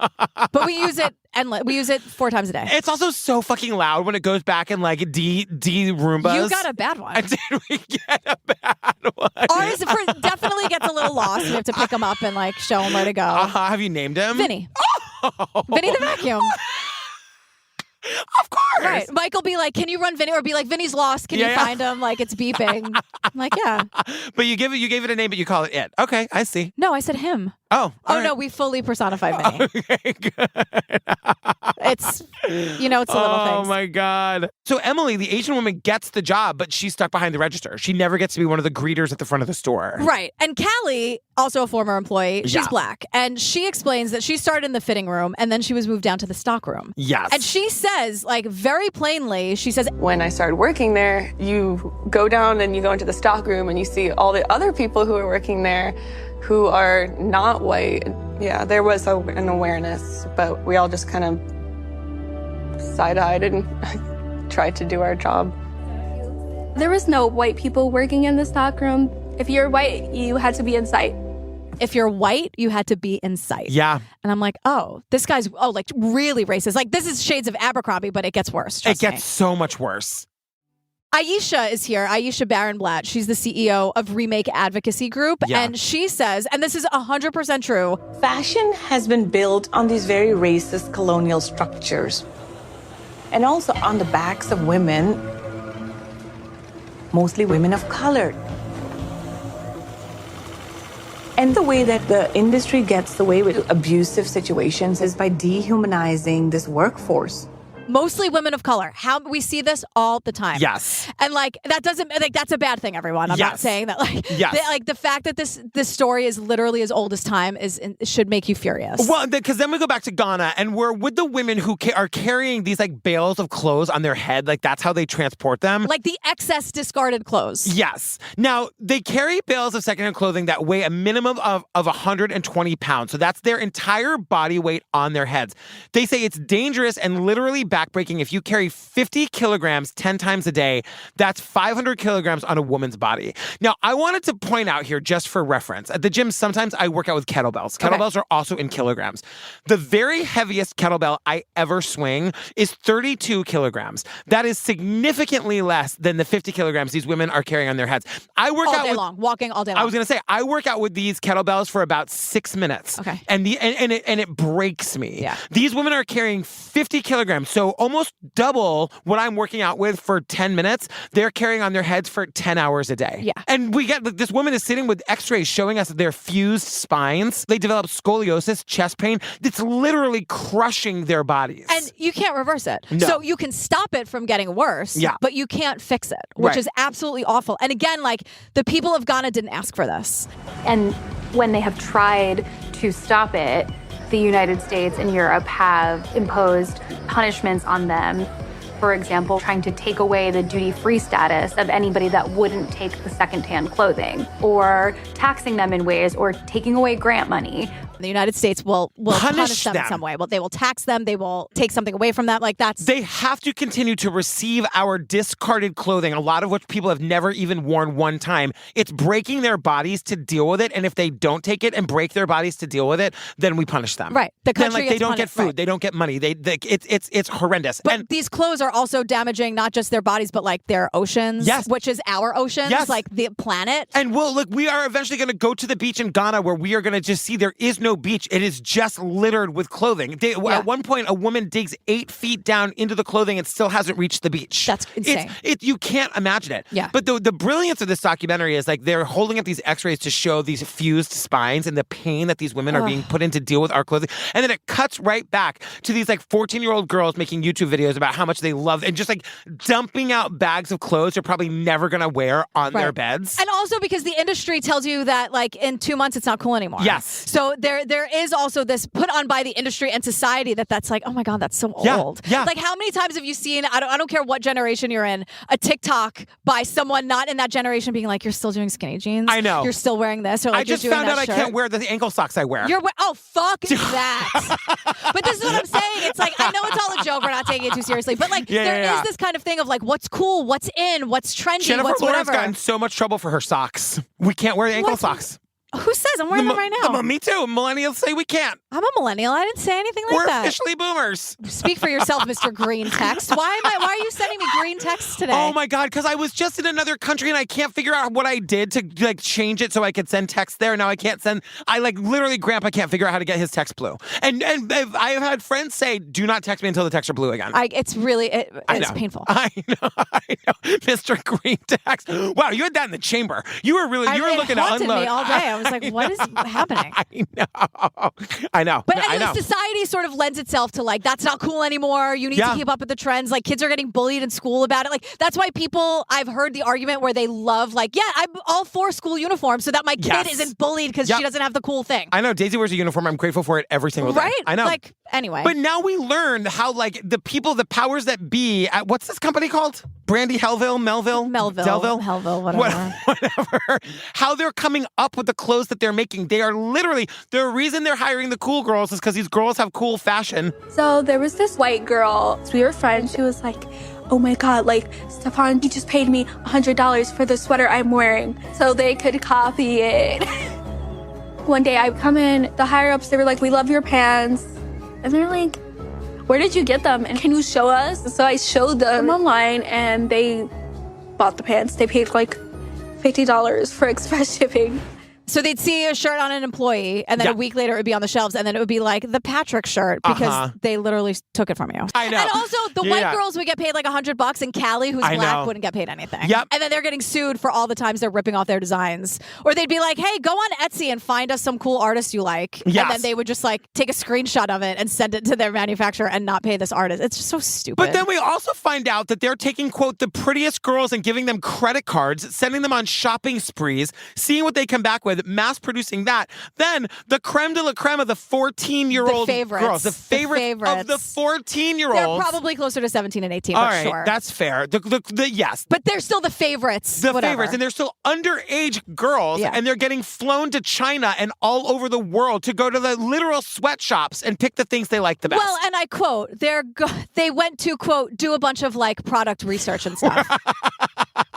But we use it we use it 4 times a day. It's also so fucking loud when it goes back and like D Roombas. You got a bad one. Did we get a bad one? Ours definitely gets a little lost. We have to pick him up and like show him where to go. Have you named him? Vinny. Oh. Vinny the vacuum. Of course. Right. Mike will be like, can you run Vinny? Or be like, Vinny's lost. Can you find him? Like, it's beeping. I'm like, yeah. But you gave it a name, but you call it it. Okay, I see. No, I said him. Oh, no, we fully personified Vinny. Okay, good. It's, it's the little things. Oh my God. So Emily, the Asian woman, gets the job, but she's stuck behind the register. She never gets to be one of the greeters at the front of the store. Right. And Callie, also a former employee, she's black. And she explains that she started in the fitting room and then she was moved down to the stock room. Yes. And she says, like, very plainly, she says, When I started working there, you go down and you go into the stock room and you see all the other people who are working there who are not white. Yeah, there was an awareness, but we all just kind of side-eyed and tried to do our job. There was no white people working in the stockroom. If you're white, you had to be in sight. if you're white, you had to be in sight. Yeah. And I'm like, oh, this guy's, like really racist. Like this is shades of Abercrombie, but it gets worse. It gets so much worse. Aisha is here, Aisha Barenblatt. She's the CEO of Remake Advocacy Group. Yeah. And she says, and this is 100% true. Fashion has been built on these very racist colonial structures. And also on the backs of women, mostly women of color. And the way that the industry gets away with abusive situations is by dehumanizing this workforce. Mostly women of color. How we see this all the time. Yes. And that doesn't that's a bad thing, everyone. I'm not saying that the fact that this story is literally as old as time should make you furious. Well, because then we go back to Ghana and we're with the women who are carrying these bales of clothes on their head. That's how they transport them. Like the excess discarded clothes. Yes. Now, they carry bales of secondhand clothing that weigh a minimum of 120 pounds. So that's their entire body weight on their heads. They say it's dangerous and literally backbreaking. If you carry 50 kilograms 10 times a day, that's 500 kilograms on a woman's body. Now, I wanted to point out here, just for reference, at the gym, sometimes I work out with kettlebells. Kettlebells are also in kilograms. The very heaviest kettlebell I ever swing is 32 kilograms. That is significantly less than the 50 kilograms these women are carrying on their heads. I work all day long, walking all day long. I was going to say, I work out with these kettlebells for about 6 minutes. Okay. And it breaks me. Yeah. These women are carrying 50 kilograms. So almost double what I'm working out with for 10 minutes, they're carrying on their heads for 10 hours a day. Yeah. And we get, this woman is sitting with x-rays showing us their fused spines. They develop scoliosis, chest pain. It's literally crushing their bodies. And you can't reverse it. No. So you can stop it from getting worse, but you can't fix it, which is absolutely awful. And again, the people of Ghana didn't ask for this. And when they have tried to stop it, the United States and Europe have imposed punishments on them. For example, trying to take away the duty-free status of anybody that wouldn't take the secondhand clothing, or taxing them in ways, or taking away grant money. The United States will punish them in some way. Well, they will tax them. They will take something away from that. They have to continue to receive our discarded clothing, a lot of which people have never even worn one time. It's breaking their bodies to deal with it. And if they don't take it and break their bodies to deal with it, then we punish them. Right. The country then, they don't punished, get food. They don't get money. It's horrendous. But these clothes are also damaging not just their bodies, but their oceans, which is our oceans, the planet. And we are eventually going to go to the beach in Ghana where we are going to just see there is no beach. It is just littered with clothing. At one point, a woman digs 8 feet down into the clothing and still hasn't reached the beach. That's insane. You can't imagine it. Yeah. But the brilliance of this documentary is they're holding up these x-rays to show these fused spines and the pain that these women are being put in to deal with our clothing. And then it cuts right back to these 14-year-old girls making YouTube videos about how much they love and just dumping out bags of clothes they're probably never going to wear on their beds. And also because the industry tells you that in 2 months it's not cool anymore. Yes. So there is also this put on by the industry and society that's oh my God, that's so old. Yeah. How many times have you seen, I don't care what generation you're in, a TikTok by someone not in that generation being you're still doing skinny jeans? I know. You're still wearing this? Or I just found out I can't wear the ankle socks I wear. Oh, fuck that. But this is what I'm saying. It's I know it's all a joke. We're not taking it too seriously. But there is this kind of thing of what's cool, what's in, what's trendy, Jennifer what's Lawrence whatever. got in so much trouble for her socks. We can't wear the ankle socks. Who says? I'm wearing them right now. Me too. Millennials say we can't. I'm a millennial. I didn't say anything like We're that. officially boomers. Speak for yourself, Mr. Green Text. Why are you sending me green texts today? Oh my God, because I was just in another country and I can't figure out what I did to like change it so I could send text there. Now I can't send. I like literally, Grandpa can't figure out how to get his text blue. And I have had friends say, "Do not text me until the texts are blue again." It's painful. I know, Mr. Green Text. Wow, you had that in the chamber. You were really, you were looking to haunted unload me all day. I was like, what is happening? I know. But I anyway, know. society sort of lends itself to like, that's not cool anymore. You need to keep up with the trends. Like kids are getting bullied in school about it. Like that's why I've heard the argument where they love like, yeah, I'm all for school uniforms so that my kid isn't bullied because she doesn't have the cool thing. I know. Daisy wears a uniform. I'm grateful for it every single day. Right? I know. Like, anyway. But now we learned how like the powers that be at, what's this company called? Brandy, Hellville, Delville? Hellville, whatever. How they're coming up with the clothes that they're making. They are literally, the reason they're hiring the cool girls is because these girls have cool fashion. So there was this white girl. We were friends. She was like, oh my God, like, Stefan, you just paid me $100 for the sweater I'm wearing so they could copy it. One day I come in, the higher ups, they were like, we love your pants. And they're like, where did you get them? And can you show us? So I showed them online and they bought the pants. They paid like $50 for express shipping. So they'd see a shirt on an employee, and then a week later it would be on the shelves, and then it would be like the Patrick shirt because they literally took it from you. I know. And also the white girls would get paid like $100, and Callie, who's black, wouldn't get paid anything. Yep. And then they're getting sued for all the times they're ripping off their designs. Or they'd be like, hey, go on Etsy and find us some cool artist you like. Yes. And then they would just like take a screenshot of it and send it to their manufacturer and not pay this artist. It's just so stupid. But then we also find out that they're taking, quote, the prettiest girls and giving them credit cards, sending them on shopping sprees, seeing what they come back with, mass producing that. Then the creme de la creme of the 14-year-old girls, the favorites of the 14-year-olds. They're probably closer to 17 and 18, All but right, sure. that's fair. Yes. But they're still the favorites. The favorites, and they're still underage girls, and they're getting flown to China and all over the world to go to the literal sweatshops and pick the things they like the best. Well, and I quote, they went to, quote, do a bunch of like product research and stuff.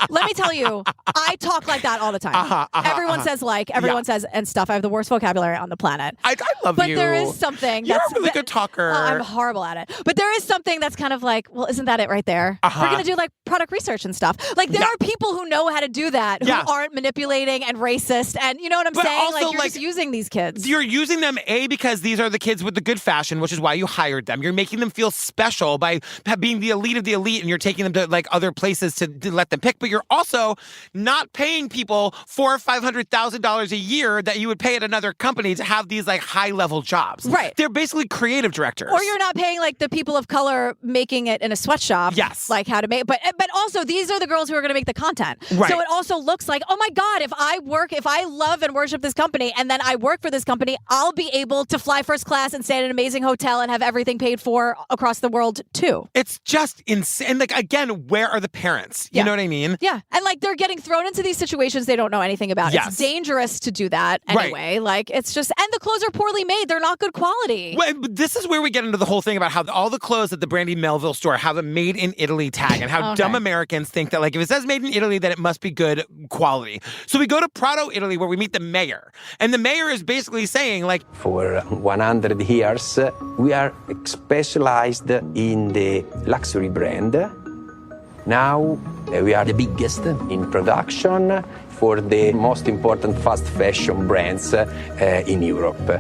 Let me tell you, I talk like that all the time. Everyone says everyone says and stuff. I have the worst vocabulary on the planet. I love but you. There is something You're that's a really good talker. I'm horrible at it. But there is something that's kind of like, well, isn't that it right there? We're going to do like product research and stuff. Like there are people who know how to do that who aren't manipulating and racist. And you know what I'm saying? Also, like you're just using these kids. You're using them, because these are the kids with the good fashion, which is why you hired them. You're making them feel special by being the elite of the elite, and you're taking them to like other places to let them pick. But you're also not paying people $400,000 or $500,000 a year that you would pay at another company to have these like high level jobs. Right. They're basically creative directors. Or you're not paying like the people of color making it in a sweatshop. Yes. Like how to make, but also these are the girls who are going to make the content. Right. So it also looks like, oh my God, if I love and worship this company and then I work for this company, I'll be able to fly first class and stay at an amazing hotel and have everything paid for across the world too. It's just insane. Like, again, where are the parents? You know what I mean? Yeah. And like they're getting thrown into these situations they don't know anything about. Yes. It's dangerous to do that anyway. Right. Like it's just, and the clothes are poorly made. They're not good quality. Well, this is where we get into the whole thing about how all the clothes at the Brandy Melville store have a made in Italy tag and how dumb Americans think that like if it says made in Italy, then it must be good quality. So we go to Prato, Italy, where we meet the mayor. And the mayor is basically saying like, for 100 years, we are specialized in the luxury brand. Now we are the biggest in production for the most important fast fashion brands in Europe.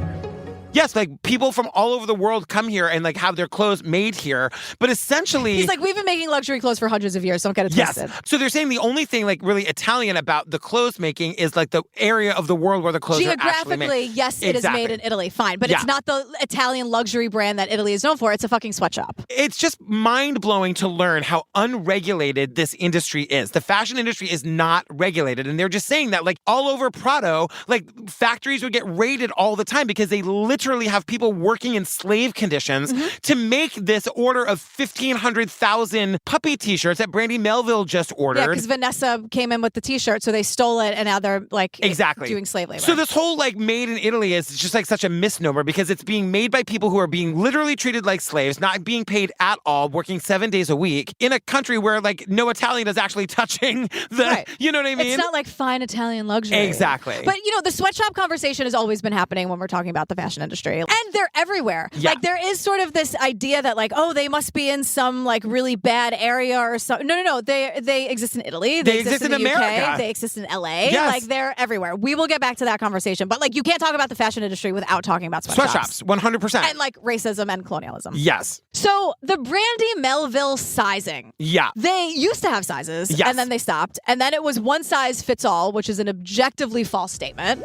Yes, like people from all over the world come here and like have their clothes made here. But essentially, he's like, we've been making luxury clothes for hundreds of years. Don't get it twisted. Yes. So they're saying the only thing like really Italian about the clothes making is like the area of the world where the clothes are actually made. Geographically, yes, it is made in Italy. Fine. But it's not the Italian luxury brand that Italy is known for. It's a fucking sweatshop. It's just mind-blowing to learn how unregulated this industry is. The fashion industry is not regulated. And they're just saying that like all over Prato, like factories would get raided all the time because they literally have people working in slave conditions to make this order of 1,500,000 puppy t-shirts that Brandy Melville just ordered. Yeah, because Vanessa came in with the t-shirt, so they stole it, and now they're like doing slave labor. So this whole like made in Italy is just like such a misnomer because it's being made by people who are being literally treated like slaves, not being paid at all, working 7 days a week in a country where like no Italian is actually touching the, you know what I mean? It's not like fine Italian luxury. Exactly. But you know, the sweatshop conversation has always been happening when we're talking about the fashion industry. industry. And they're everywhere. Yeah. Like, there is sort of this idea that, like, oh, they must be in some, like, really bad area or something. No. They exist in Italy. They exist in the America. UK. They exist in LA. Yes. Like, they're everywhere. We will get back to that conversation. But, like, you can't talk about the fashion industry without talking about sweatshops. 100%. And, like, racism and colonialism. Yes. So, the Brandy Melville sizing. Yeah. They used to have sizes, Yes. and then they stopped. And then it was one size fits all, which is an objectively false statement.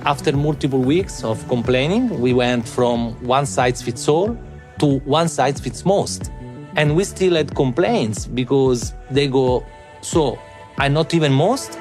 After multiple weeks of complaining, we went from one size fits all to one size fits most. And we still had complaints because they go, so I'm not even most?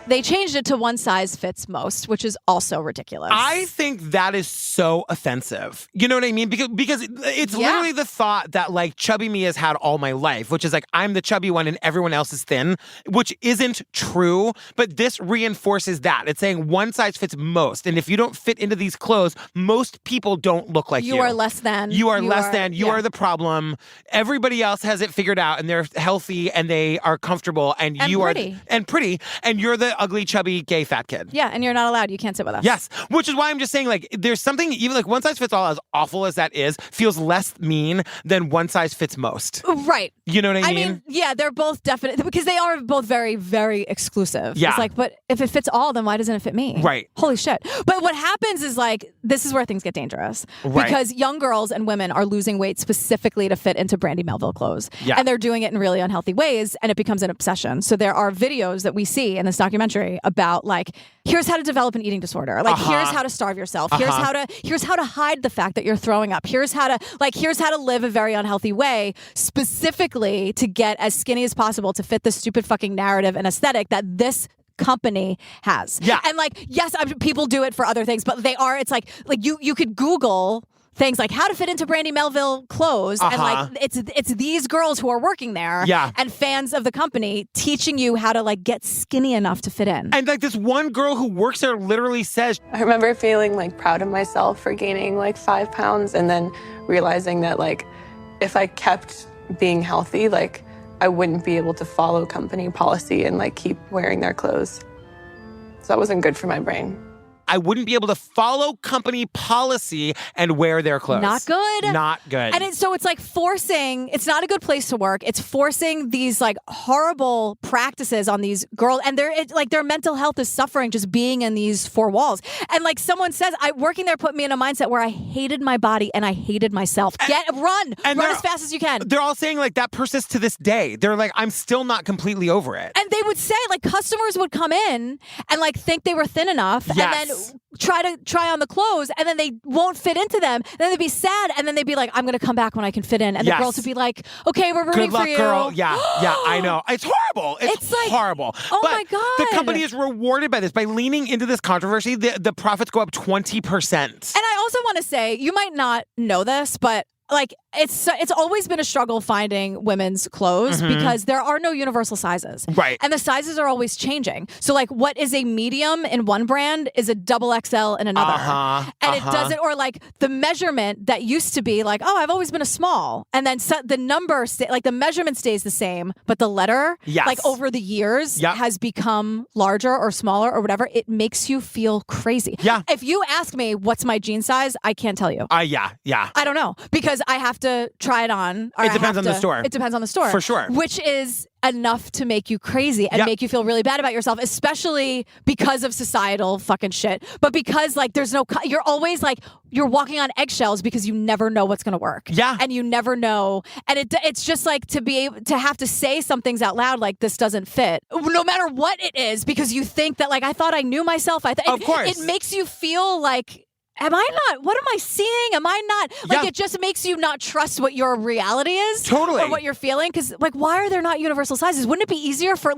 They changed it to one size fits most, which is also ridiculous. I think that is so offensive. You know what I mean? Because it's literally the thought that, like, chubby me has had all my life, which is like, I'm the chubby one and everyone else is thin, which isn't true. But this reinforces that. It's saying one size fits most. And if you don't fit into these clothes, most people don't look like you. You are less than. You are less than. You are the problem. Everybody else has it figured out and they're healthy and they are comfortable and you pretty. are pretty and you're the ugly, chubby, gay, fat kid. Yeah, and you're not allowed. You can't sit with us. Yes, which is why I'm just saying, like, there's something, even like one size fits all, as awful as that is, feels less mean than one size fits most. Right. You know what I mean? I mean, yeah, they're both definite, because they are both very, very exclusive. Yeah. It's like, but if it fits all, then why doesn't it fit me? Right. Holy shit. But what happens is, like, this is where things get dangerous. Right. Because young girls and women are losing weight specifically to fit into Brandy Melville clothes. Yeah. And they're doing it in really unhealthy ways, and it becomes an obsession. So there are videos that we see in this documentary about, like, here's how to develop an eating disorder. Like, here's how to starve yourself. Here's how to hide the fact that you're throwing up. Here's how to live a very unhealthy way, specifically to get as skinny as possible to fit the stupid fucking narrative and aesthetic that this company has. Yeah. And, like, yes, people do it for other things, but it's like you could Google things like how to fit into Brandy Melville clothes, and, like, it's these girls who are working there, and fans of the company teaching you how to, like, get skinny enough to fit in. And, like, this one girl who works there literally says, I remember feeling, like, proud of myself for gaining, like, 5 pounds, and then realizing that, like, if I kept being healthy, like, I wouldn't be able to follow company policy and, like, keep wearing their clothes. So that wasn't good for my brain. I wouldn't be able to follow company policy and wear their clothes. Not good. Not good. And it's like forcing, it's not a good place to work. It's forcing these, like, horrible practices on these girls. And their mental health is suffering just being in these 4 walls. And, like someone says, working there put me in a mindset where I hated my body and I hated myself. Run as fast as you can. They're all saying, like, that persists to this day. They're like, I'm still not completely over it. And they would say, like, customers would come in and, like, think they were thin enough, and then try on the clothes, and then they won't fit into them. Then they'd be sad, and then they'd be like, I'm going to come back when I can fit in. And the girls would be like, okay, we're rooting Good luck, for you. girl. Yeah, I know. It's horrible. It's like, horrible. Oh, but my God. The company is rewarded by this. By leaning into this controversy, the profits go up 20%. And I also want to say, you might not know this, but, like, it's always been a struggle finding women's clothes because there are no universal sizes. Right. And the sizes are always changing. So, like, what is a medium in one brand is a double XL in another. And it doesn't, or, like, the measurement that used to be like, oh, I've always been a small. And then the number, like, the measurement stays the same, but the letter, like, over the years has become larger or smaller or whatever. It makes you feel crazy. Yeah. If you ask me what's my jean size, I can't tell you. Yeah. I don't know, because I have to try it on. It depends on the store. It depends on the store. For sure. Which is enough to make you crazy and make you feel really bad about yourself, especially because of societal fucking shit. But because, like, there's no, you're always, like, you're walking on eggshells because you never know what's going to work. Yeah. And you never know. And it's just, like, to be able to have to say some things out loud, like, this doesn't fit, no matter what it is, because you think that, like, I thought I knew myself. Of course. It makes you feel like, what am I seeing? Am I not? Like, it just makes you not trust what your reality is. Totally. Or what you're feeling. Because, like, why are there not universal sizes? Wouldn't it be easier for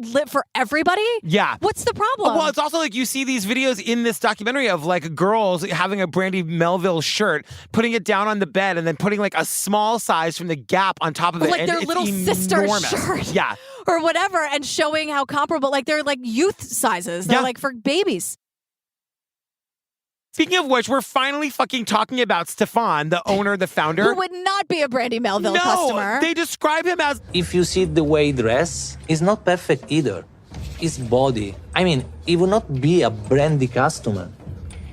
everybody? Yeah. What's the problem? Well, it's also, like, you see these videos in this documentary of, like, girls having a Brandy Melville shirt, putting it down on the bed, and then putting, like, a small size from the Gap on top of it. Like and their little sister's shirt. Yeah. Or whatever, and showing how comparable. Like, they're, like, youth sizes. They're, like, for babies. Speaking of which, we're finally fucking talking about Stefan, the owner, the founder. Who would not be a Brandy Melville customer. They describe him as... If you see the way he dress, he's not perfect either. His body, I mean, he would not be a Brandy customer.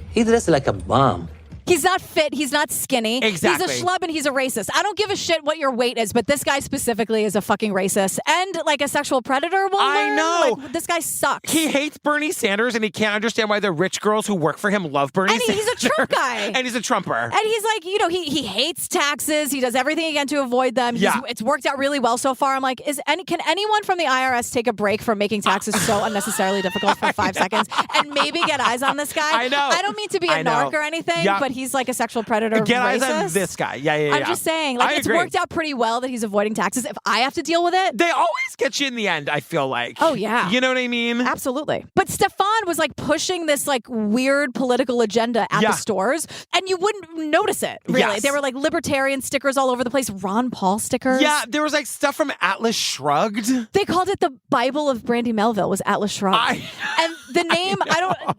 He dressed like a bum. He's not fit. He's not skinny. Exactly. He's a schlub and he's a racist. I don't give a shit what your weight is, but this guy specifically is a fucking racist and like a sexual predator. I know. Like, this guy sucks. He hates Bernie Sanders and he can't understand why the rich girls who work for him love Bernie Sanders. He's a Trump guy. And he's a Trumper. And he's like, he hates taxes. He does everything he can to avoid them. It's worked out really well so far. I'm like, can anyone from the IRS take a break from making taxes so unnecessarily difficult for 5 seconds and maybe get eyes on this guy? I know. I don't mean to be a narc or anything, but he's like a sexual predator. Get racist. eyes on this guy. Yeah. I'm just saying, like, it's worked out pretty well that he's avoiding taxes. If I have to deal with it, they always get you in the end, I feel like. Oh, yeah. You know what I mean? Absolutely. But Stefan was like pushing this like weird political agenda at the stores, and you wouldn't notice it, really. Yes. There were like libertarian stickers all over the place, Ron Paul stickers. Yeah, there was like stuff from Atlas Shrugged. They called it the Bible of Brandy Melville was Atlas Shrugged. And the name,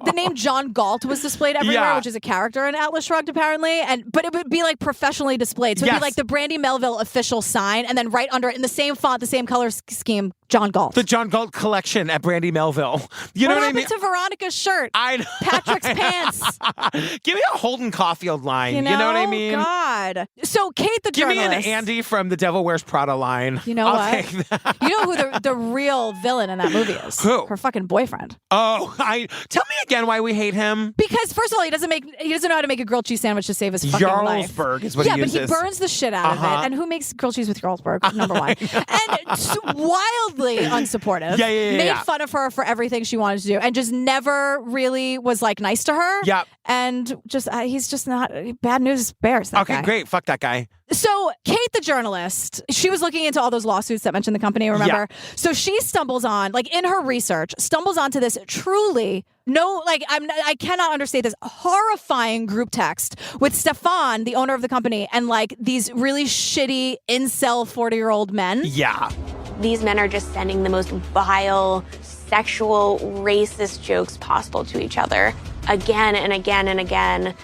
the name John Galt was displayed everywhere, which is a character in Atlas Shrugged apparently. But it would be like professionally displayed. So it'd be like the Brandy Melville official sign, and then right under it in the same font, the same color scheme, John Galt. The John Galt collection at Brandy Melville. You know what I mean? What happened to Veronica's shirt? I know. Patrick's pants. Give me a Holden Caulfield line. You know what I mean? God. So Kate the Give journalist. me an Andy from The Devil Wears Prada line. You know I'll what? take that. You know who the real villain in that movie is? Who? Her fucking boyfriend. Oh, tell me again why we hate him. Because first of all, he doesn't know how to make a grilled cheese sandwich to save his fucking life. Jarlsberg is what he uses. Yeah, but he burns the shit out of it. And who makes grilled cheese with Jarlsberg? Number one. And wildly unsupportive. Made fun of her for everything she wanted to do, and just never really was like nice to her. Yep. And just he's just not bad news bears. That guy. Great. Fuck that guy. So Kate the journalist, she was looking into all those lawsuits that mentioned the company, remember? Yeah. So she stumbles on, like in her research, stumbles onto this truly I cannot understate this horrifying group text with Stefan, the owner of the company, and like these really shitty incel 40-year-old men. Yeah. These men are just sending the most vile, sexual, racist jokes possible to each other again and again and again.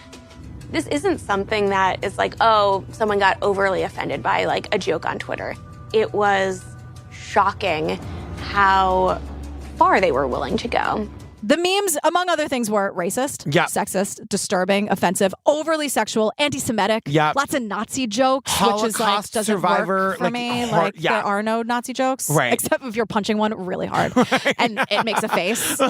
This isn't something that is like, oh, someone got overly offended by like a joke on Twitter. It was shocking how far they were willing to go. The memes, among other things, were racist, sexist, disturbing, offensive, overly sexual, anti-Semitic, lots of Nazi jokes, Holocaust which is like doesn't survivor, work for me. There are no Nazi jokes, except if you're punching one really hard and it makes a face.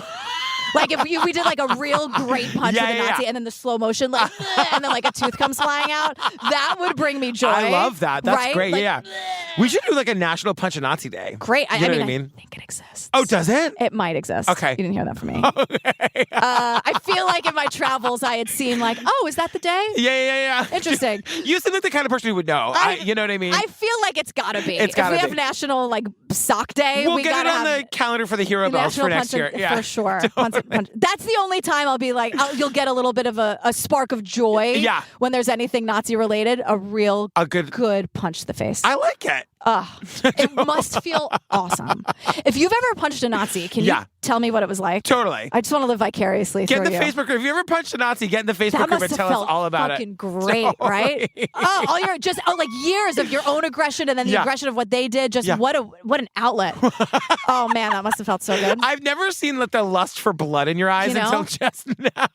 Like if we did like a real great punch with a Nazi and then the slow motion, like, and then like a tooth comes flying out, that would bring me joy. I love that. That's great. Like, we should do like a National Punch a Nazi Day. Great. You know what I mean? I think it exists. Oh, does it? It might exist. Okay. You didn't hear that from me. Okay. I feel like in my travels, I had seen like, oh, is that the day? Yeah. Interesting. You seem like the kind of person who would know. You know what I mean? I feel like it's gotta be. It's gotta if we have National like sock day, we'll we get gotta it on have the calendar for the hero bells for next year. Yeah, for sure. That's the only time I'll be like, you'll get a little bit of a spark of joy. Yeah. When there's anything Nazi related, a good punch to the face. I like it. It must feel awesome. If you've ever punched a Nazi, can you tell me what it was like? Totally. I just want to live vicariously through you. Get in the Facebook group. If you ever punched a Nazi, get in the Facebook group and tell us all about it. Fucking great, right? All your like years of your own aggression and then the aggression of what they did. Just what an outlet. Oh man, that must have felt so good. I've never seen the lust for blood in your eyes until just now.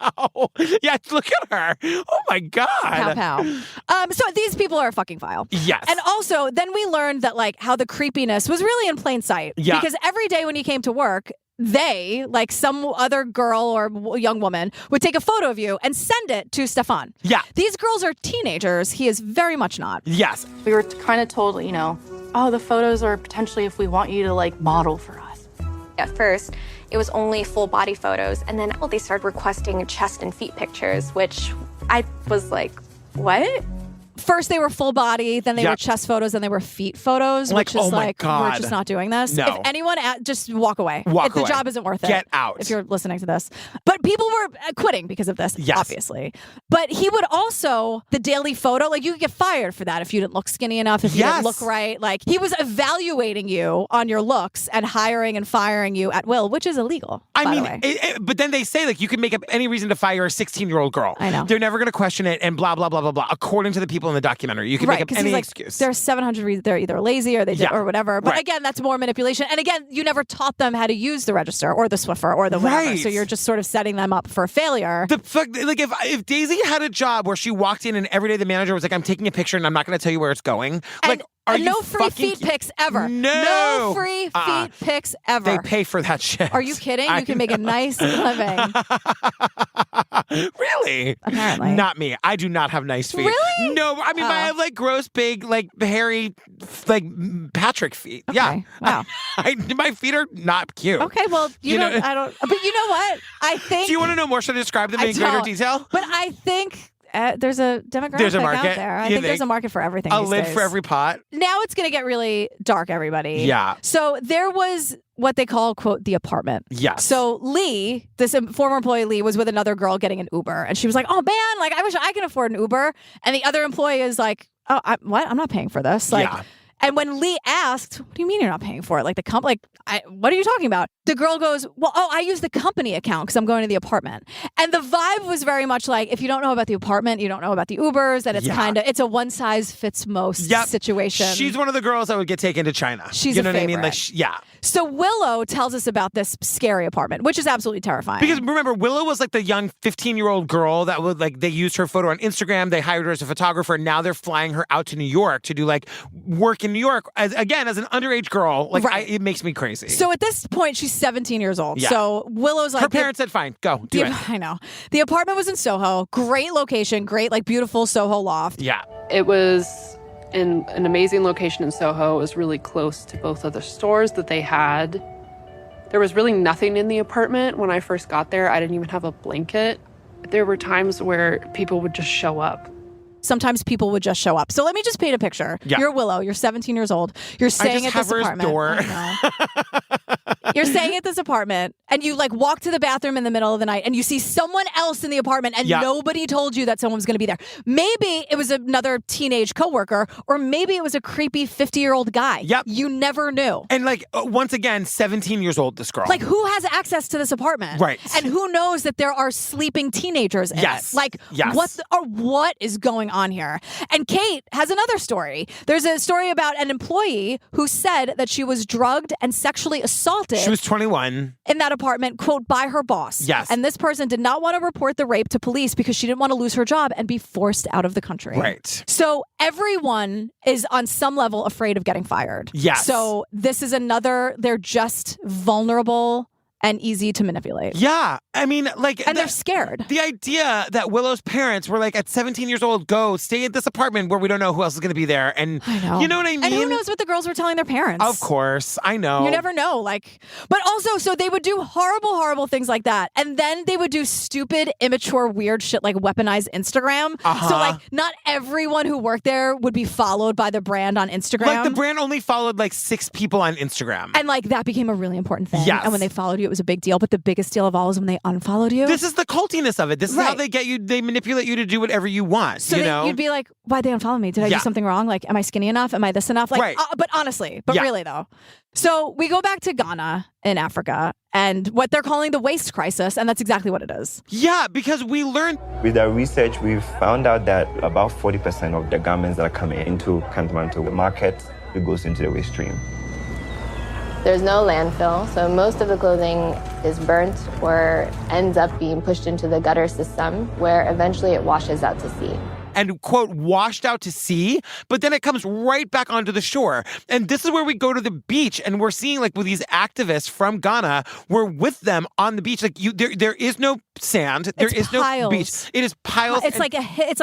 Yeah, look at her. Oh my god. Pow. So these people are fucking vile. Yes. And also, then we learned that like how the creepiness was really in plain sight. Yeah. Because every day when you came to work, they, like some other girl or young woman, would take a photo of you and send it to Stefan. Yeah. These girls are teenagers. He is very much not. Yes. We were kind of told, oh, the photos are potentially if we want you to like model for us. At first, it was only full body photos, and then they started requesting chest and feet pictures, which I was like, what? First they were full body, then they were chest photos, then they were feet photos, which is we're just not doing this. No. If anyone, just walk away. Walk away. The job isn't worth it. Get out. If you're listening to this. But people were quitting because of this, obviously. But he would also, the daily photo, like you could get fired for that if you didn't look skinny enough, if you didn't look right. Like he was evaluating you on your looks and hiring and firing you at will, which is illegal. But then they say like you can make up any reason to fire a 16-year-old girl. I know. They're never going to question it and blah, blah, blah, blah, blah, according to the people people in the documentary. You can make up any excuse. There's 700 reasons they're either lazy or they did or whatever. But again, that's more manipulation. And again, you never taught them how to use the register or the Swiffer or the whatever. So you're just sort of setting them up for failure. If Daisy had a job where she walked in and every day the manager was like, I'm taking a picture and I'm not going to tell you where it's going. And no free feet pics ever. No free feet pics ever. They pay for that shit. Are you kidding? You can make a nice living. Really? Apparently. Not me. I do not have nice feet. Really? No, I mean, I have gross, big, hairy, Patrick feet. Okay. Yeah. Wow. My feet are not cute. Okay, well, I don't. But you know what? I think. Do you want to know more? Should I describe them in greater detail? But I think. There's a demographic there's a market. out there. I think there's a market for everything. A these lid days. for every pot. Now it's going to get really dark, everybody. Yeah. So there was what they call, quote, the apartment. Yes. So Lee, this former employee Lee, was with another girl getting an Uber. And she was like, oh, man, I wish I could afford an Uber. And the other employee is like, oh, what? I'm not paying for this. And when Lee asked, what do you mean you're not paying for it? The company, what are you talking about? The girl goes, well, I use the company account because I'm going to the apartment. And the vibe was very much like, if you don't know about the apartment, you don't know about the Ubers, that it's a one size fits most situation. She's one of the girls that would get taken to China. She's a favorite. What I mean? So Willow tells us about this scary apartment, which is absolutely terrifying. Because remember, Willow was the young 15-year-old girl that would they used her photo on Instagram. They hired her as a photographer. Now they're flying her out to New York to do work in New York as an underage girl. It makes me crazy. So at this point, she's 17 years old. Yeah. So Willow's her parents said, fine, go, do it. I know. The apartment was in Soho. Great location. Great, beautiful Soho loft. Yeah. It was in an amazing location in Soho. It was really close to both of the stores that they had. There was really nothing in the apartment when I first got there. I didn't even have a blanket. There were times where people would just show up. Sometimes people would just show up. So let me just paint a picture. Yeah. You're Willow. You're 17 years old. You're staying at this apartment. Door. You're staying at this apartment and you walk to the bathroom in the middle of the night and you see someone else in the apartment and nobody told you that someone was going to be there. Maybe it was another teenage coworker or maybe it was a creepy 50-year-old guy. Yep. You never knew. And once again, 17 years old, this girl. Who has access to this apartment? Right. And who knows that there are sleeping teenagers in yes. it? Yes. What is going on here? And Kate has another story. There's a story about an employee who said that she was drugged and sexually assaulted. She was 21. In that apartment, quote, by her boss. Yes. And this person did not want to report the rape to police because she didn't want to lose her job and be forced out of the country. Right. So everyone is on some level afraid of getting fired. Yes. So this is they're just vulnerable and easy to manipulate. Yeah. I mean, and they're scared. The idea that Willow's parents were at 17 years old, go stay at this apartment where we don't know who else is going to be there. And I know. You know what I mean? And who knows what the girls were telling their parents? Of course. I know. You never know. But also, so they would do horrible, horrible things like that. And then they would do stupid, immature, weird shit like weaponize Instagram. Uh-huh. So not everyone who worked there would be followed by the brand on Instagram. The brand only followed 6 people on Instagram. And that became a really important thing. Yes. And when they followed you, it was a big deal. But the biggest deal of all is when they unfollowed you. This is the cultiness of it. This is how they get you. They manipulate you to do whatever you want. So you'd be like, why'd they unfollow me? Did I do something wrong? Am I skinny enough? Am I this enough? Right. But honestly, really though. So we go back to Ghana in Africa and what they're calling the waste crisis. And that's exactly what it is. Yeah, because we learned. With our research, we've found out that about 40% of the garments that are coming into Kathmandu, the market, it goes into the waste stream. There's no landfill, so most of the clothing is burnt or ends up being pushed into the gutter system where eventually it washes out to sea. And, quote, washed out to sea, but then it comes right back onto the shore. And this is where we go to the beach, and we're seeing, with these activists from Ghana, we're with them on the beach. There is no sand. There is no beach. It is piles. It's like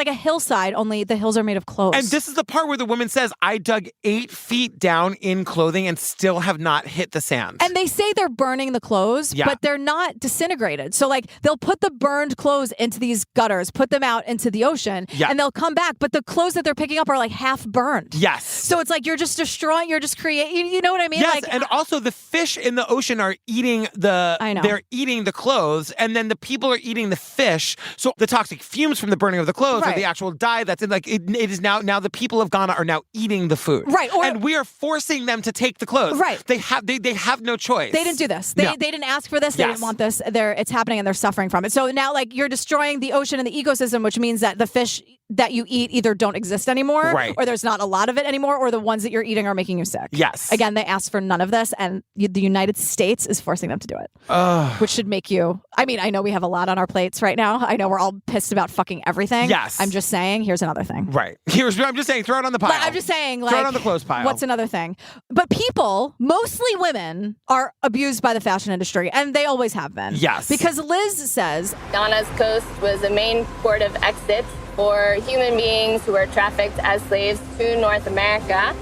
a hillside, only the hills are made of clothes. And this is the part where the woman says, I dug 8 feet down in clothing and still have not hit the sand. And they say they're burning the clothes, but they're not disintegrated. So, they'll put the burned clothes into these gutters, put them out into the ocean, and they'll come back, but the clothes that they're picking up are half burned. Yes. So it's you're just destroying, you're just creating, you know what I mean? Yes, and also the fish in the ocean are eating they're eating the clothes, and then the people people are eating the fish. So the toxic fumes from the burning of the clothes or the actual dye that's in, like, it is now the people of Ghana are now eating the food. Right. And we are forcing them to take the clothes. Right. They have no choice. They didn't do this. They didn't ask for this. They didn't want this. It's happening and they're suffering from it. So now, like, you're destroying the ocean and the ecosystem, which means that the fish that you eat either don't exist anymore, or there's not a lot of it anymore, or the ones that you're eating are making you sick. Yes. Again, they asked for none of this, and the United States is forcing them to do it. Which should make you... I mean, I know we have a lot on our plates right now. I know we're all pissed about fucking everything. Yes. I'm just saying, here's another thing. Right. I'm just saying, throw it on the pile. But I'm just saying, like... Throw it on the clothes pile. What's another thing? But people, mostly women, are abused by the fashion industry, and they always have been. Yes. Because Liz says... Ghana's coast was the main port of exit for human beings who were trafficked as slaves to North America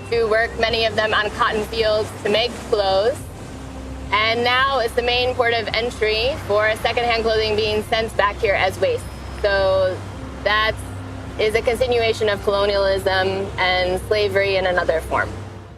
to work, many of them on cotton fields to make clothes. And now it's the main port of entry for secondhand clothing being sent back here as waste. So that is a continuation of colonialism and slavery in another form.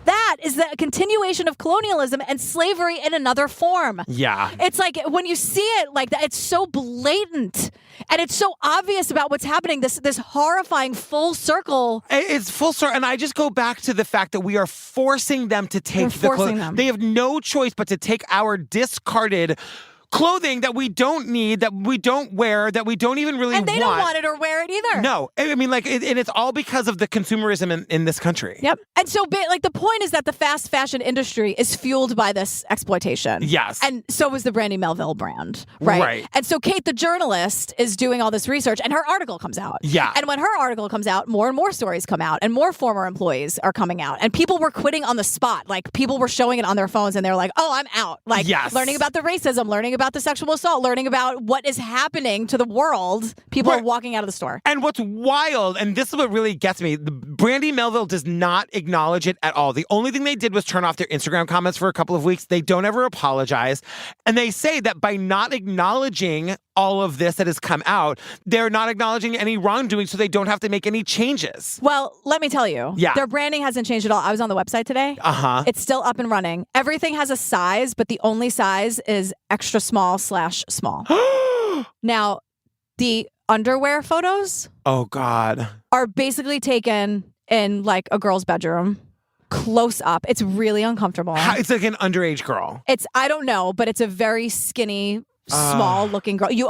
That is the continuation of colonialism and slavery in another form. Yeah. It's like when you see it like that, it's so blatant and it's so obvious about what's happening. This horrifying full circle. It's full circle. And I just go back to the fact that we are forcing them to take the clothes. They have no choice but to take our discarded clothing that we don't need, that we don't wear, that we don't even really want. And they don't want it or wear it either. No. I mean, like, and it's all because of the consumerism in this country. Yep. And so, like, the point is that the fast fashion industry is fueled by this exploitation. Yes. And so is the Brandy Melville brand, right? And so Kate, the journalist, is doing all this research, and her article comes out. Yeah. And when her article comes out, more and more stories come out, and more former employees are coming out. And people were quitting on the spot. Like, people were showing it on their phones, and they're like, oh, I'm out. Like, learning about the racism, learning about the sexual assault, learning about what is happening to the world. People are walking out of the store. And what's wild, and this is what really gets me, Brandy Melville does not acknowledge it at all. The only thing they did was turn off their Instagram comments for a couple of weeks. They don't ever apologize. And they say that by not acknowledging all of this that has come out, they're not acknowledging any wrongdoing, so they don't have to make any changes. Well, let me tell you. Yeah. Their branding hasn't changed at all. I was on the website today. Uh-huh. It's still up and running. Everything has a size, but the only size is extra small / small. Now, the underwear photos... Oh, God. ...are basically taken in, like, a girl's bedroom. Close up. It's really uncomfortable. It's like an underage girl. I don't know, but it's a very skinny... small looking girl. You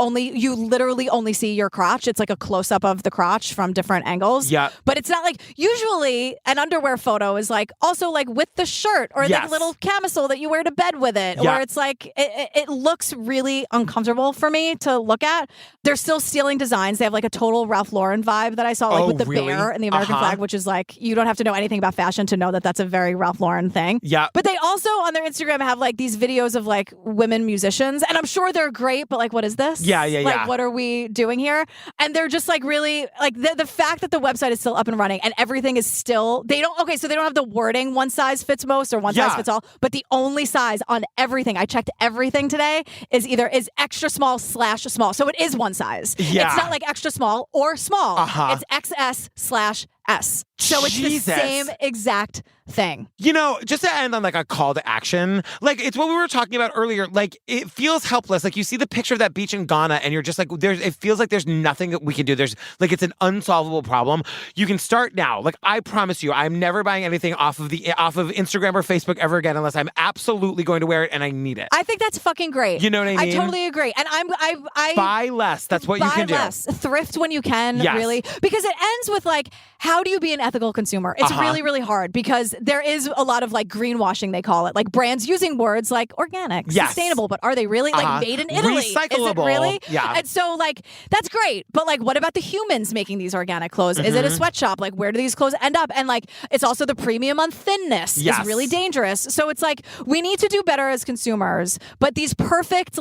literally only see your crotch. It's like a close up of the crotch from different angles. Yeah. But it's not like usually an underwear photo is like also like with the shirt or the little camisole that you wear to bed with it. Yeah. Or it's like it looks really uncomfortable for me to look at. They're still stealing designs. They have like a total Ralph Lauren vibe that I saw like with the bear and the American flag, which is like you don't have to know anything about fashion to know that that's a very Ralph Lauren thing. Yeah. But they also on their Instagram have like these videos of like women musicians, and I'm sure they're great, but like, what is this? Yeah. Like, what are we doing here? And they're just like really like the fact that the website is still up and running and everything is still, so they don't have the wording one size fits most or one size fits all, but the only size on everything, I checked everything today, is extra small / small. So it is one size. Yeah. It's not like extra small or small. Uh-huh. It's XS / S. So it's the same exact thing. You know, just to end on like a call to action, like it's what we were talking about earlier. Like it feels helpless. Like you see the picture of that beach in Ghana and you're just like, it feels like there's nothing that we can do. There's like, it's an unsolvable problem. You can start now. Like I promise you, I'm never buying anything off of Instagram or Facebook ever again, unless I'm absolutely going to wear it and I need it. I think that's fucking great. You know what I mean? I totally agree. And I buy less. That's what you can do. Buy less. Thrift when you can, really. Because it ends with like, how do you be an ethical consumer? It's really, really hard because there is a lot of like greenwashing, they call it. Like brands using words like organic, sustainable, but are they really like made in Italy? Recyclable. Is it really? Yeah. And so like, that's great. But like, what about the humans making these organic clothes? Is it a sweatshop? Like, where do these clothes end up? And like, it's also the premium on thinness is really dangerous. So it's like, we need to do better as consumers, but these perfect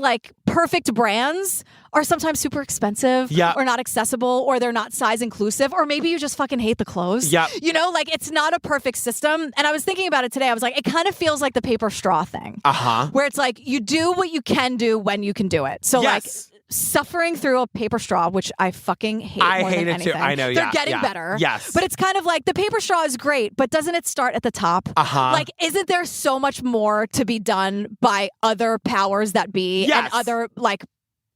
brands are sometimes super expensive or not accessible, or they're not size inclusive, or maybe you just fucking hate the clothes. Yeah. You know, like it's not a perfect system. And I was thinking about it today. I was like, it kind of feels like the paper straw thing. Where it's like, you do what you can do when you can do it. So like suffering through a paper straw, which I fucking hate more than anything. Too. I know, They're getting better. Yes. But it's kind of like the paper straw is great, but doesn't it start at the top? Like, isn't there so much more to be done by other powers that be and other like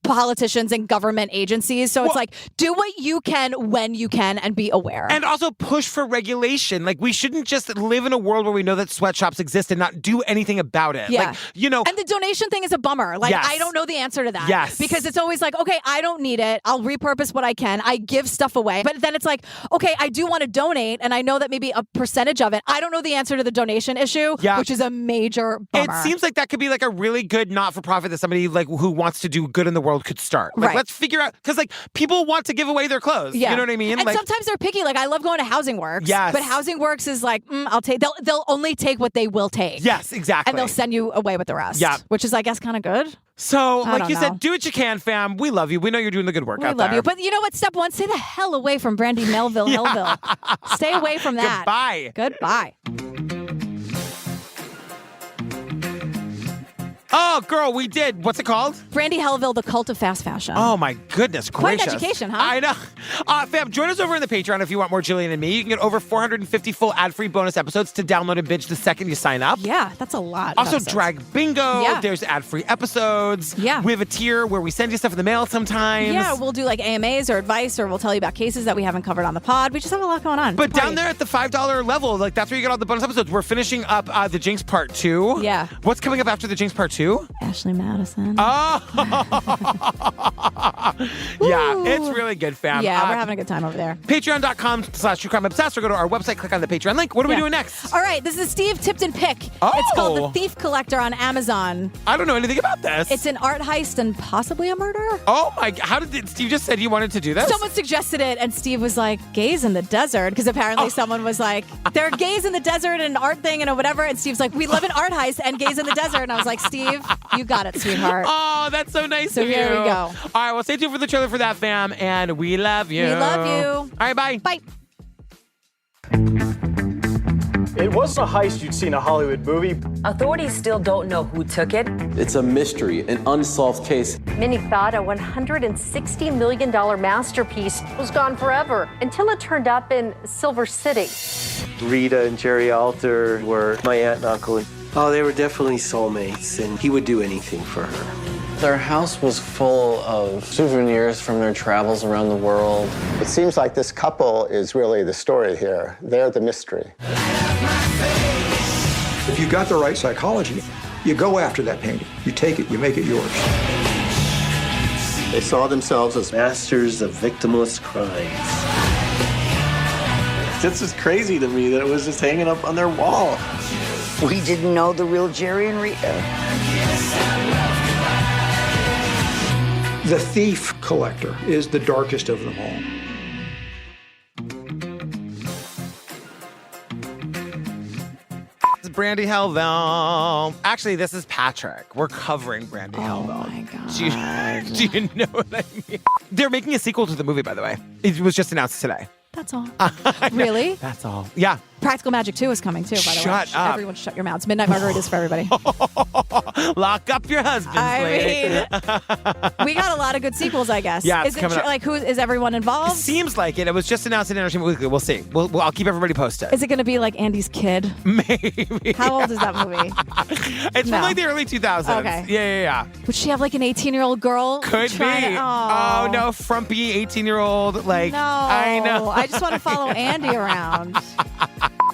politicians and government agencies. So it's like, do what you can when you can and be aware. And also push for regulation. Like, we shouldn't just live in a world where we know that sweatshops exist and not do anything about it. Yeah. Like, you know. And the donation thing is a bummer. Like, Yes. I don't know the answer to that. Yes. Because it's always like, okay, I don't need it. I'll repurpose what I can. I give stuff away. But then it's like, okay, I do want to donate, and I know that maybe a percentage of it. I don't know the answer to the donation issue, which is a major bummer. It seems like that could be like a really good not-for-profit that somebody like who wants to do good in the world could start. Like, let's figure out, because like people want to give away their clothes. Yeah. You know what I mean? And like, sometimes they're picky. Like, I love going to Housing Works. Yes. But Housing Works is like, I'll take. They'll only take what they will take. Yes, exactly. And they'll send you away with the rest. Yeah. Which is, I guess, kind of good. So, I like don't you know. said, do what you can, fam. We love you. We know you're doing the good work We out love there. you. But you know what? Step one, stay the hell away from Brandy Melville, Hellville. Stay away from that. Goodbye. Goodbye. Oh, girl, we did. What's it called? Brandy Hellville, the cult of fast fashion. Oh, my goodness Quite gracious. an education, huh? I know. Fam, join us over in the Patreon if you want more Jillian and me. You can get over 450 full ad-free bonus episodes to download and binge the second you sign up. Yeah, that's a lot. of Also, episodes. Drag Bingo. Yeah. There's ad-free episodes. Yeah. We have a tier where we send you stuff in the mail sometimes. Yeah, we'll do like AMAs or advice, or we'll tell you about cases that we haven't covered on the pod. We just have a lot going on. But down there at the $5 level, like that's where you get all the bonus episodes. We're finishing up the Jinx Part 2. Yeah. What's coming up after the Jinx Part 2? Ashley Madison. Oh. Yeah, it's really good, fam. Yeah, we're having a good time over there. Patreon.com/truecrimeobsessed, or go to our website, click on the Patreon link. What are we doing next? All right, this is Steve Tipton Pick. Oh. It's called The Thief Collector on Amazon. I don't know anything about this. It's an art heist and possibly a murder. Oh my, how did Steve just said you wanted to do this? Someone suggested it, and Steve was like, gays in the desert, because apparently someone was like, there are gays in the desert and an art thing and whatever, and Steve's like, we love an art heist and gays in the desert, and I was like, Steve, you got it, sweetheart. Oh, that's so nice So of you. here we go. All right, well, stay tuned for the trailer for that, fam, and we love you. We love you. All right, bye. Bye. It wasn't a heist you'd see in a Hollywood movie. Authorities still don't know who took it. It's a mystery, an unsolved case. Many thought a $160 million masterpiece was gone forever until it turned up in Silver City. Rita and Jerry Alter were my aunt and uncle. Oh, they were definitely soulmates, and he would do anything for her. Their house was full of souvenirs from their travels around the world. It seems like this couple is really the story here. They're the mystery. If you've got the right psychology, you go after that painting. You take it, you make it yours. They saw themselves as masters of victimless crimes. This is crazy to me that it was just hanging up on their wall. We didn't know the real Jerry and Rita. The Thief Collector is the darkest of them all. This is Brandy Hellville. Actually, this is Patrick. We're covering Brandy Hellville. Oh my God. Do you know what I mean? They're making a sequel to the movie, by the way. It was just announced today. That's all. Really? That's all. Yeah. Practical Magic 2 is coming too, by the way. Shut up. Everyone shut your mouths. Midnight Margaritas for everybody. Lock up your husbands, lady. We got a lot of good sequels, I guess. Yeah, is it's coming up. Like, who is everyone involved? Seems like it. It was just announced in Entertainment Weekly. We'll see. I'll keep everybody posted. Is it going to be like Andy's kid? Maybe. How old is that movie? It's from like the early 2000s. Okay. Yeah. Would she have like an 18-year-old girl? Could be. Oh, no, frumpy 18-year-old. Like, no. I know. I just want to follow Andy around.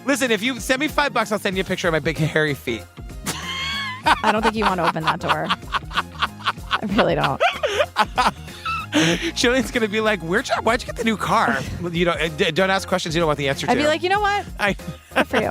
Listen, if you send me $5, I'll send you a picture of my big hairy feet. I don't think you want to open that door. I really don't. Jillian's going to be like, why'd you get the new car? You know, don't ask questions you don't want the answer to. I'd be like, you know what? Good for you.